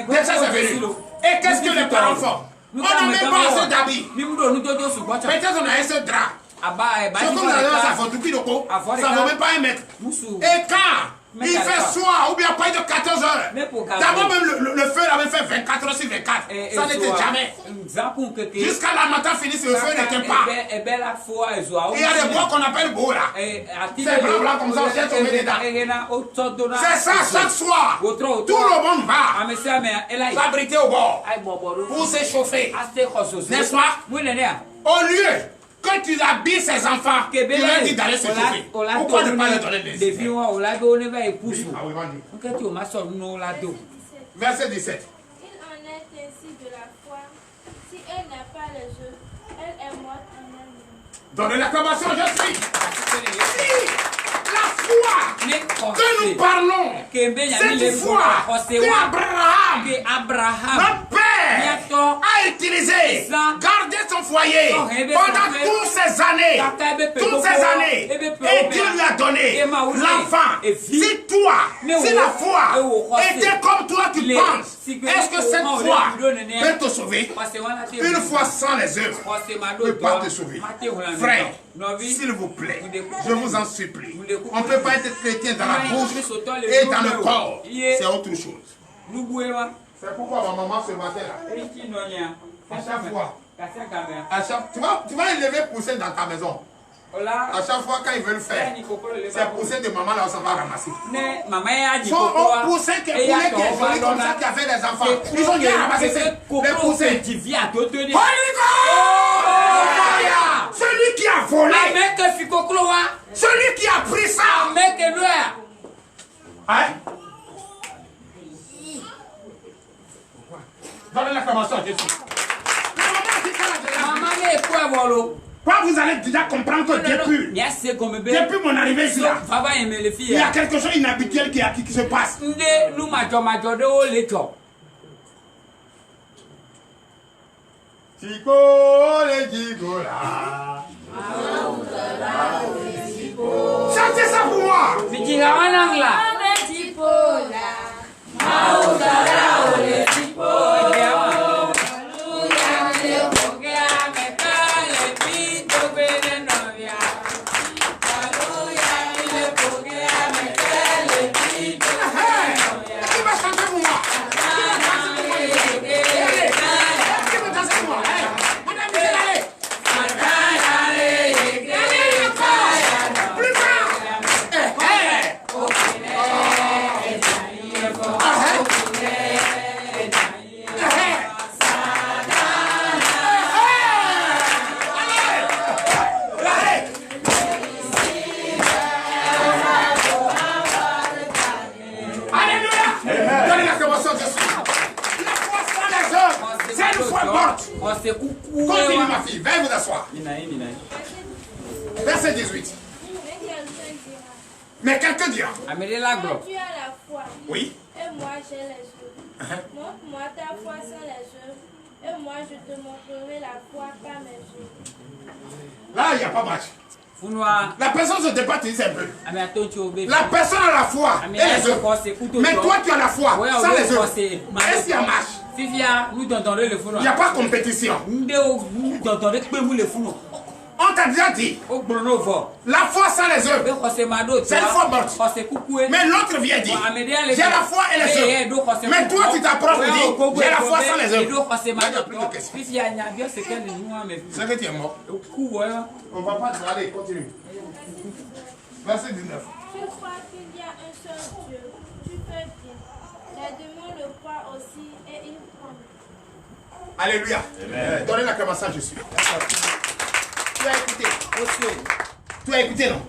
Déjà c'est venu. Et qu'est-ce que les parents font? On n'a même pas assez d'habits. Peut-être on a un seul drap. Ce que vous avez dans sa photo, ça ne vaut même pas 1 mètre. Et quand il fait soir ou bien pas de 14 heures, d'abord même le feu avait fait 24 heures sur 24. Ça n'était jamais. Jusqu'à la matin fini, le feu n'était pas. Il y a des bois qu'on appelle beau là. C'est blanc comme ça, on cherche tomber dedans. C'est ça chaque soir. Tout le monde va s'abriter au bord pour s'échauffer. N'est-ce pas? Au lieu que tu habilles ses enfants, tu leur dis d'aller se chauffer. Pourquoi ne pas leur donner des filles? Verset 17. Il en est ainsi de la foi. Si elle n'a pas les œufs, elle est morte en elle-même. Donnez l'acclamation, je suis. Si la foi que nous parlons, cette foi que Abraham, notre père, a utilisé, gardé son foyer pendant toutes ces années, et Dieu lui a donné l'enfant. Si toi, si la foi était comme toi tu penses, est-ce que cette foi peut te sauver? Une foi sans les œuvres ne peut pas te sauver. Frère, s'il vous plaît, je vous en supplie, on ne peut pas être chrétien dans la bouche et dans le corps. C'est autre chose. C'est pourquoi ma maman ce matin là, à chaque fois, tu vas élever poussin dans ta maison. À chaque fois quand ils veulent faire, c'est poussin de maman là on s'en va ramasser. Son poussin qui est joli comme ça qui a fait des enfants. Ils ont bien ramassé les poussins. Celui qui a volé, celui qui a pris ça. Hein? Donnez l'acclamation à Jésus. Quand vous allez déjà comprendre que depuis mon arrivée ici, là, il y a quelque chose d'inhabituel qui se passe. Chantez ça pour moi. Continue ma fille, veuillez vous asseoir. Verset 18. Mais quelqu'un dira. Tu as la foi. Oui. Et moi j'ai les œuvres. Montre-moi ta foi sans les œuvres. Et moi je te montrerai la foi par mes œuvres. Là, il n'y a pas match. La personne se débat un peu. La personne a la foi et les œuvres. Mais toi tu as la foi sans les œuvres. Est-ce qu'il y a match? Il n'y a pas compétition. On t'a déjà dit. La foi sans les œuvres, c'est une foi morte. Mais l'autre vient dire, j'ai la foi et les œuvres. Mais toi tu t'approches et dis, j'ai la foi sans les œuvres. Il n'y a plus de question. C'est que tu es mort. On ne va pas te aller, continue. Verset 19. Tu crois qu'il y a un seul Dieu. Tu fais bien. Les démons le croient aussi et ils croient. Alléluia. Donnez l'acclamation à Jésus. Tu as écouté. Tu as écouté, non?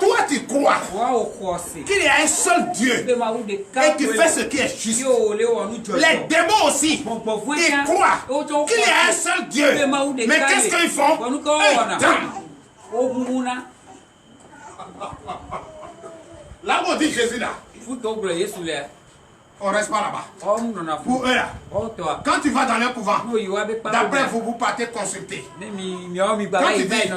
Toi, tu crois qu'il y a un seul Dieu et tu fais ce qui est juste. Les démons aussi, ils croient qu'il y a un seul Dieu. Mais qu'est-ce qu'ils font? Là où on dit Jésus là, on reste pas là-bas. Pour eux là, quand tu vas dans leur couvent, d'après vous, vous partez consulter. Quand tu dis,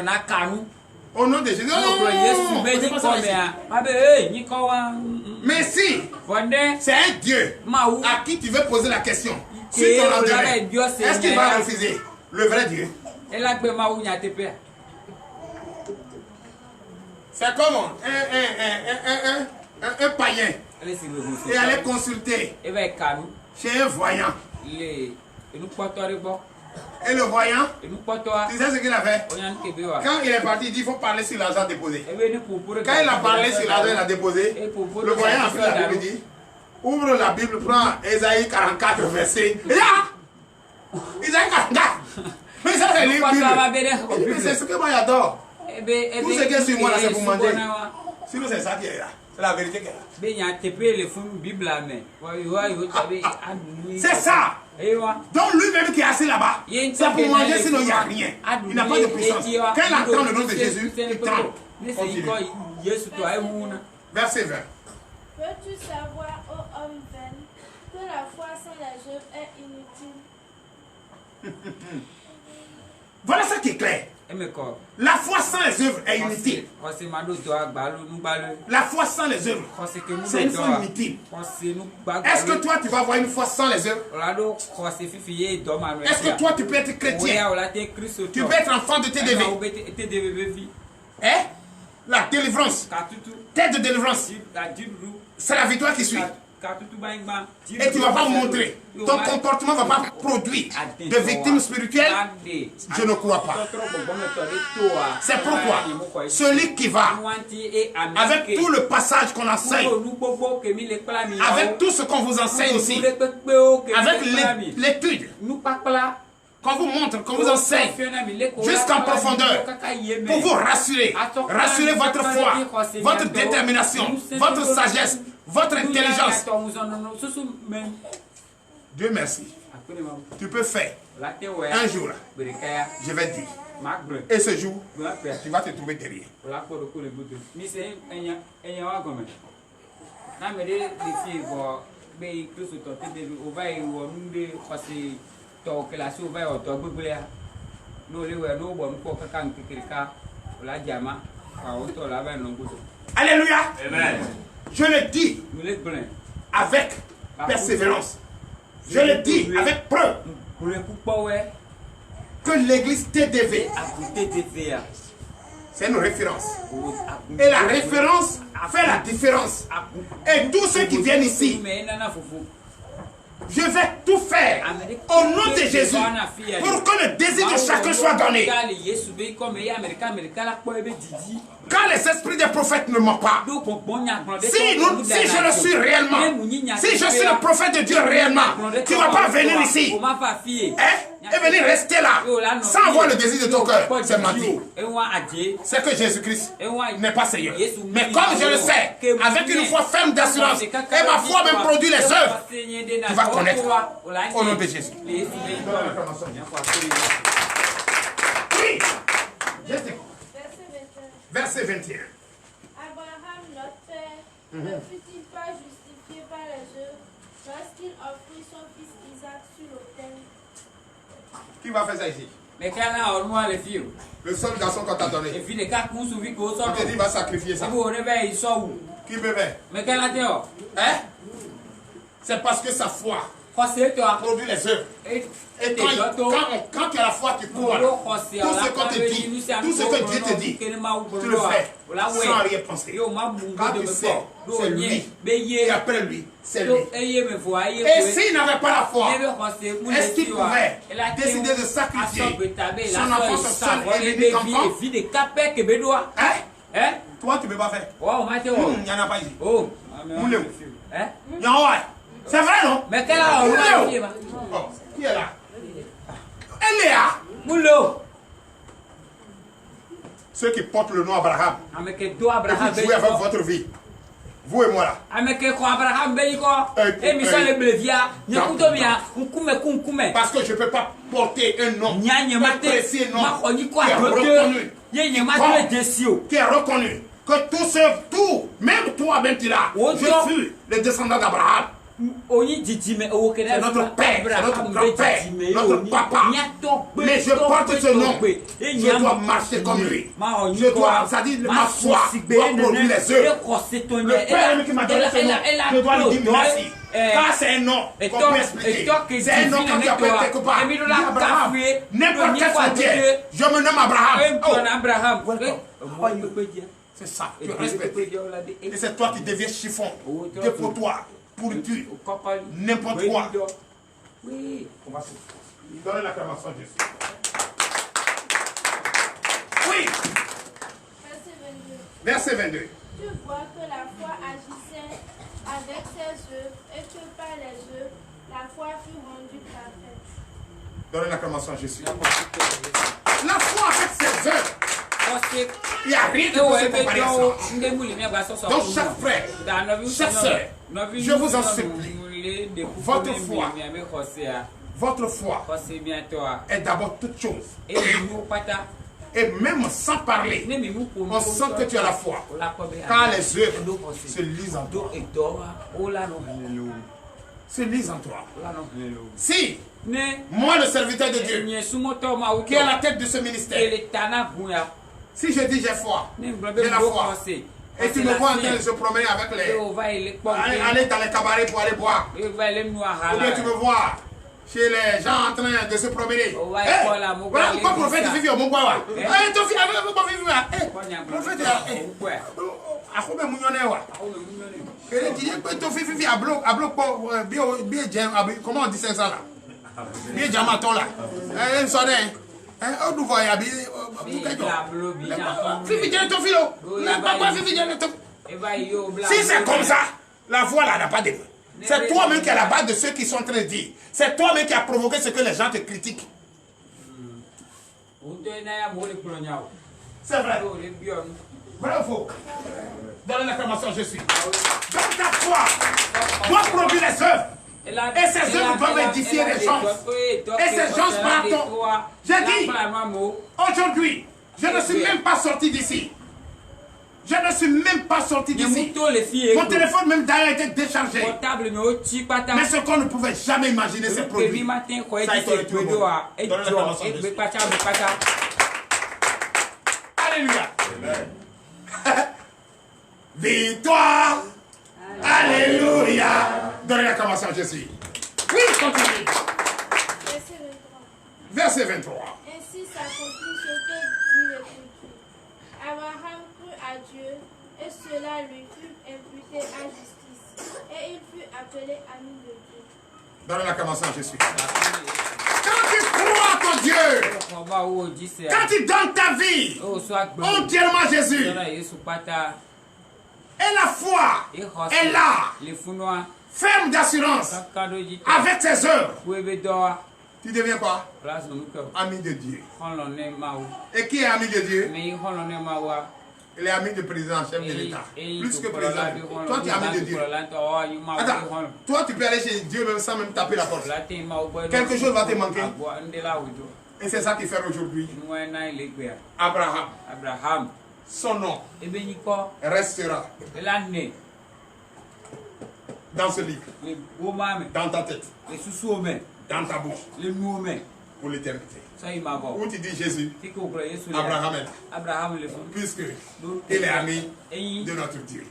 Au nom de Jésus. Yesu Non, be c'est ni pas ça ko ici. me a. Ma be ni ko wa. Mais si Bonde. c'est un Dieu Ma wu. à qui tu veux poser la question, si Ke ton o la ordinaire, be Dieu c'est. est-ce qu'il va refuser le vrai Dieu? Elle a gbe ma wu nya te pe. C'est comme un païen Elle si le et aller consulter e be kanu. chez un voyant. Le enu poto re bo. Et le voyant, Enu poto a. tu sais ce qu'il a fait? O nya ke be wa. Quand il est parti, il dit il faut parler sur l'argent déposé. E be ni pour. Quand il a parlé sur l'argent qu'il a déposé, le voyant a pris la Bible et dit ouvre la Bible, prends Ésaïe 44, verset. Et là, Ésaïe 44. Mais ça, c'est le livre Bible. C'est ce que moi j'adore. Tout ce qui est sur moi là, c'est pour manger. Sinon, c'est ça qui est là. C'est la vérité qui est là. Be nya te pe le fun Bible la me. Wa yo tabe adu. C'est ça. Ewa. Donc lui-même qui est assis là-bas, c'est pour manger, sinon il n'y a rien. Il n'a pas de puissance. Quand il entend le nom de Jésus, il tremble. Continue. Verset 20. Peux-tu savoir, ô homme vain, que la foi sans les œuvres est inutile? Voilà ce qui est clair. La foi sans les œuvres est inutile. La foi sans les œuvres, c'est une foi inutile. Est-ce que toi, tu vas avoir une foi sans les œuvres? Est-ce que toi, tu peux être chrétien? Tu peux être enfant de TDV. Hein? La délivrance. Tête de délivrance. C'est la victoire qui suit. Et tu ne vas pas montrer. Ton comportement ne va pas produire de victimes spirituelles. Je ne crois pas. C'est pourquoi celui qui va avec tout le passage qu'on enseigne, avec tout ce qu'on vous enseigne ici, avec l'étude qu'on vous montre, qu'on vous enseigne jusqu'en profondeur pour vous rassurer, rassurer votre foi, votre détermination, votre sagesse, votre intelligence. Dieu merci. Tu peux faire un jour, je vais dire. Et ce jour, tu vas te trouver derrière. Alléluia. Amen. Je le dis avec persévérance. Je le dis avec preuve que l'église TDV, c'est une référence. Et la référence fait la différence. Et tous ceux qui viennent ici, je vais tout faire au nom de Jésus pour que le désir de chacun soit donné. Quand les esprits des prophètes ne mentent pas, si je le suis réellement, si je suis le prophète de Dieu réellement, tu ne vas pas venir ici et venir rester là sans avoir le désir de ton cœur. C'est mentir. C'est que Jésus-Christ n'est pas Seigneur. Mais comme je le sais, avec une foi ferme d'assurance, et ma foi même produit les œuvres, tu vas connaître au nom de Jésus. Oui. Verset 21. Abraham, notre père, ne fut-il pas justifié par les œuvres lorsqu'il offrit son fils Isaac sur l'autel? Qui va faire ça ici? Mais quand on a les filles, le seul garçon qu'on t'a donné. et puis les cas qu'on s'ouvre qu'on sort. Il va sacrifier ça. Vous réveillez, il sort où? Qui peut faire? Mais quand on a hein? C'est parce que sa foi produit les œuvres. Et quand tu as la foi, tu crois. Tout ce qu'on te dit, tout ce que Dieu te dit, tu le fais sans rien penser. Quand tu sais, c'est lui. Et après lui, c'est lui. Et s'il n'avait pas la foi, est-ce qu'il pouvait décider de sacrifier son enfant, son seul et l'unique enfant? Hein? Toi, tu ne peux pas faire. Il n'y en a pas ici. C'est vrai, non? Mais quelle heure? Qui est là? Elle est là. Ceux qui portent le nom Abraham, et qui jouent avec votre vie. Vous et moi là. Parce que je ne peux pas porter un nom, un précieux nom qui est reconnu. Que tout, même toi, même tu là, je suis le descendant d'Abraham. C'est notre père, c'est notre grand-père, notre papa. Mais je porte ce nom. Je dois marcher comme lui. Je dois, ça dit, ma foi doit produire les œuvres. Le Père qui m'a donné ce nom, je dois lui dire merci. Car c'est un nom qu'on peut expliquer. C'est un nom quand tu appelles quelque part. Abraham, n'importe quel frontière. Je me nomme Abraham. C'est ça, tu respectes. Et c'est toi qui deviens chiffon, dépotoir, pourriture, n'importe quoi. Oui. On va se donner l'acclamation à Jésus. Oui. Verset 22. Tu vois que la foi agissait avec ses œuvres et que par les œuvres, la foi fut rendue parfaite. Donnez l'acclamation à Jésus. La foi avec ses œuvres. Il n'y a rien de plus comparé à ça. Donc chaque frère, chaque soeur, je vous en supplie, votre foi est d'abord toute chose. Et même sans parler, on sent que tu as la foi. Car les œuvres se lisent en toi. Se lisent en toi. Si moi, le serviteur de Dieu, qui est à la tête de ce ministère, si je dis j'ai foi, j'ai la foi, et tu me vois en train de se promener avec les... aller dans les cabarets pour aller boire, ou bien tu me vois chez les gens en train de se promener. Voilà pourquoi le prophète vit au mon bois. Ton fils avait un bon vivre. Prophète, ton fils vit à bloc, comment on dit ça là? Bien diamanton là. Un sonnet. Un nouveau habillé. Si c'est comme ça, la voix là n'a pas de. C'est toi-même qui est à la base de ceux qui sont en train de dire. C'est toi-même qui a provoqué ce que les gens te critiquent. C'est vrai. Vrai ou faux? Dans l'acclamation, je suis. Donc ta foi doit produire les œuvres. Et ces œuvres doivent édifier les gens. Et ces gens partent. J'ai dit, aujourd'hui, je ne suis même pas sorti d'ici. Je ne suis même pas sorti d'ici. Mon téléphone même d'ailleurs était déchargé. Mais ce qu'on ne pouvait jamais imaginer, c'est produit. Ça a été le tout le monde. Alléluia. Victoire. Alléluia. Donnez la commence à Jésus. Oui, continue. Verset 23. Ainsi s'accomplit ce que dit l'Écriture. Abraham crut à Dieu et cela lui fut imputé à justice. Et il fut appelé ami de Dieu. Donnez la commence à Jésus. Quand tu crois à ton Dieu, quand tu donnes ta vie entièrement à Jésus, et la foi est là, ferme d'assurance, avec ses œuvres, tu deviens quoi? Ami de Dieu. Et qui est ami de Dieu? Il est ami du président, chef de l'État. Plus que président. Toi, tu es ami de Dieu. Attends, toi, tu peux aller chez Dieu même sans même taper la porte. Quelque chose va te manquer. Et c'est ça qu'il fait aujourd'hui. Abraham. Son nom restera dans ce livre, dans ta tête, dans ta bouche, pour l'éternité. Où tu dis Jésus, Abraham est là, puisque il est ami de notre Dieu.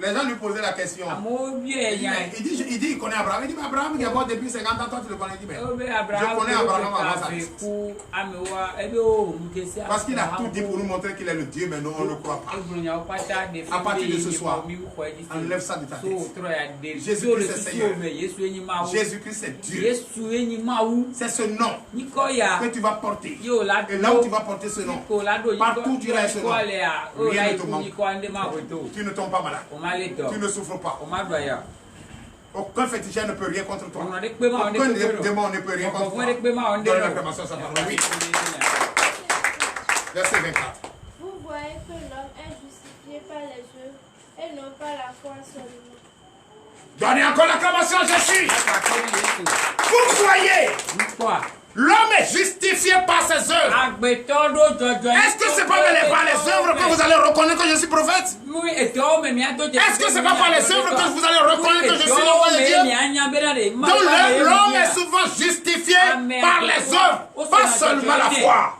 Les gens lui posaient la question. Il dit il connaît Abraham. Il dit mais Abraham qui est mort depuis 50 ans, toi tu le connais. Il dit mais je connais Abraham avant sa naissance. Parce qu'il a tout dit pour nous montrer qu'il est le Dieu, mais nous on ne le croit pas. À partir de ce soir, enlève ça de ta tête. Jésus-Christ est Seigneur. Jésus-Christ est Dieu. C'est ce nom que tu vas porter. Et là où tu vas porter ce nom, partout tu as ce nom. Rien ne te manque. Tu ne tombes pas malade. Tu ne souffres pas. Aucun féticheur ne peut rien contre toi. Aucun démon ne peut rien contre toi. Donne l'acclamation à sa parole. Oui. Verset 24. Vous voyez que l'homme est justifié par les œuvres et non par la foi seulement. Donnez encore l'acclamation à Jésus. Vous voyez, l'homme est justifié par ses œuvres. Est-ce que c'est pas par les œuvres que vous allez reconnaître que je suis prophète? Est-ce que c'est pas par les œuvres que vous allez reconnaître que je suis l'homme est souvent justifié par les œuvres, pas seulement la foi.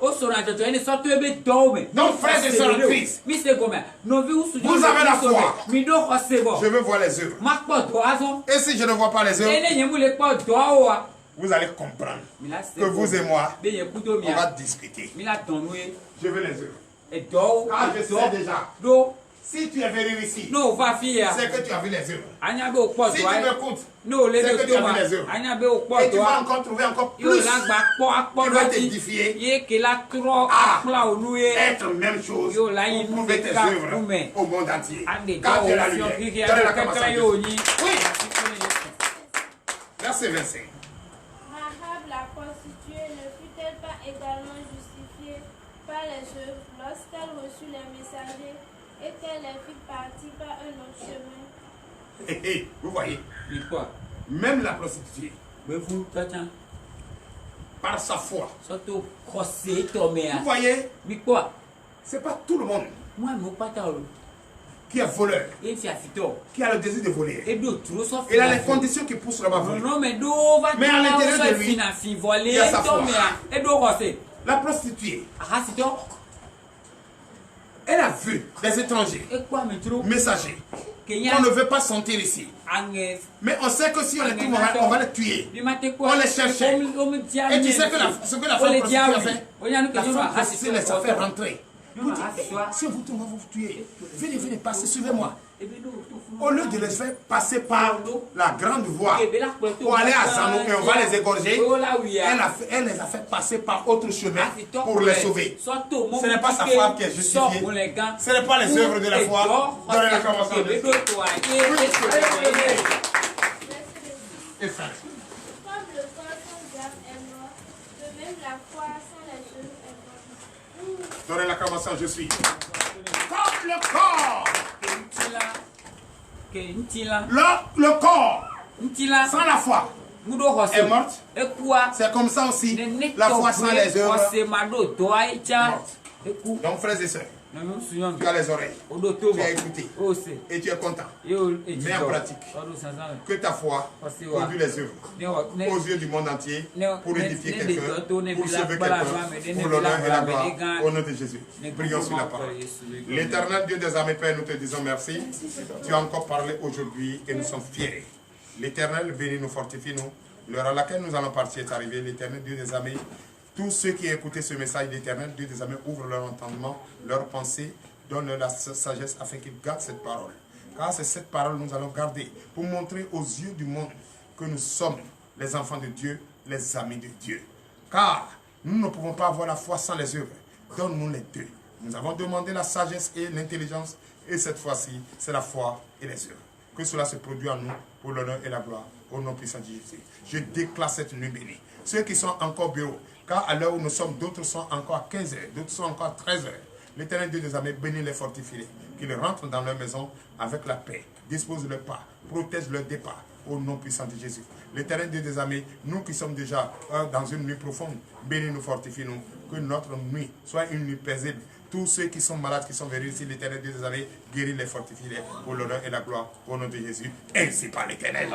Donc, frères et sœurs en Christ, vous avez la foi. Je veux voir les œuvres. Et si je ne vois pas les œuvres, vous allez comprendre que vous et moi, on va discuter. Je veux les œuvres. Ah, je sais déjà. Si tu es venu ici, c'est que tu as vu les œuvres. Si tu m'écoutes, c'est que tu as vu les œuvres. Et tu vas encore trouver encore plus qui va t'édifier à être même chose pour prouver tes œuvres au monde entier. Car tu es la lumière. Donnez l'acclamation. Oui. Verset 25. Rahab la prostituée ne fut-elle pas également justifiée par les œuvres lorsqu'elle reçut les messagers et qu'elle les fit partir par un autre chemin? Vous voyez, même la prostituée, par sa foi, vous voyez, c'est pas tout le monde qui est voleur, qui a le désir de voler. Il a les conditions qui poussent là-bas à voler. Mais à l'intérieur de lui, il y a sa foi. La prostituée, elle a vu des étrangers, messagers, qu'on ne veut pas sentir ici. Mais on sait que si on les trouve, on va les tuer. On les cherchait. Et tu sais que ce que la femme prostituée a fait, la femme prostituée les a fait rentrer. Vous dites, si on vous trouve, on va vous tuer. Venez passer, suivez-moi. Au lieu de les faire passer par la grande voie pour aller à Zanou et on va les égorger, elle les a fait passer par autre chemin pour les sauver. Ce n'est pas sa foi qui est justifiée. Ce n'est pas les œuvres de la foi. Donnez la commençant de Dieu. Et fin. Comme le corps sans âme est mort, de même la foi sans les œuvres est morte. Donnez la commençant, je suis. Comme le corps. Le corps sans la foi est morte. C'est comme ça aussi la foi sans les œuvres est morte. Donc frères et sœurs, tu as les oreilles, tu as écouté et tu es content. Mets en pratique que ta foi produit les œuvres aux yeux du monde entier pour édifier quelqu'un, pour sauver quelqu'un, pour l'honneur et la gloire au nom de Jésus. Prions sur la parole. L'éternel Dieu des armées, Père, nous te disons merci. Tu as encore parlé aujourd'hui et nous sommes fiers. L'éternel bénit nous, fortifie nous. L'heure à laquelle nous allons partir est arrivée. L'éternel Dieu des armées, tous ceux qui écoutaient ce message d'Éternel, Dieu des armées, ouvre leur entendement, leur pensée, donne la sagesse afin qu'ils gardent cette parole. Car c'est cette parole que nous allons garder pour montrer aux yeux du monde que nous sommes les enfants de Dieu, les amis de Dieu. Car nous ne pouvons pas avoir la foi sans les œuvres. Donne-nous les deux. Nous avons demandé la sagesse et l'intelligence et cette fois-ci, c'est la foi et les œuvres. Que cela se produise en nous pour l'honneur et la gloire au nom puissant de Jésus. Je déclare cette nuit bénie. Ceux qui sont encore au bureau, car à l'heure où nous sommes, d'autres sont encore à 15 heures, d'autres sont encore à 13 heures. L'Éternel Dieu des armées bénit les fortifiés, qu'ils rentrent dans leur maison avec la paix, dispose leur pas, protège leur départ au nom puissant de Jésus. L'Éternel Dieu des armées, nous qui sommes déjà dans une nuit profonde, bénis-nous, fortifie-nous, que notre nuit soit une nuit paisible. Tous ceux qui sont malades, qui sont venus ici, l'Éternel Dieu des armées, guérit les fortifie pour l'honneur et la gloire au nom de Jésus. Ainsi par l'Éternel.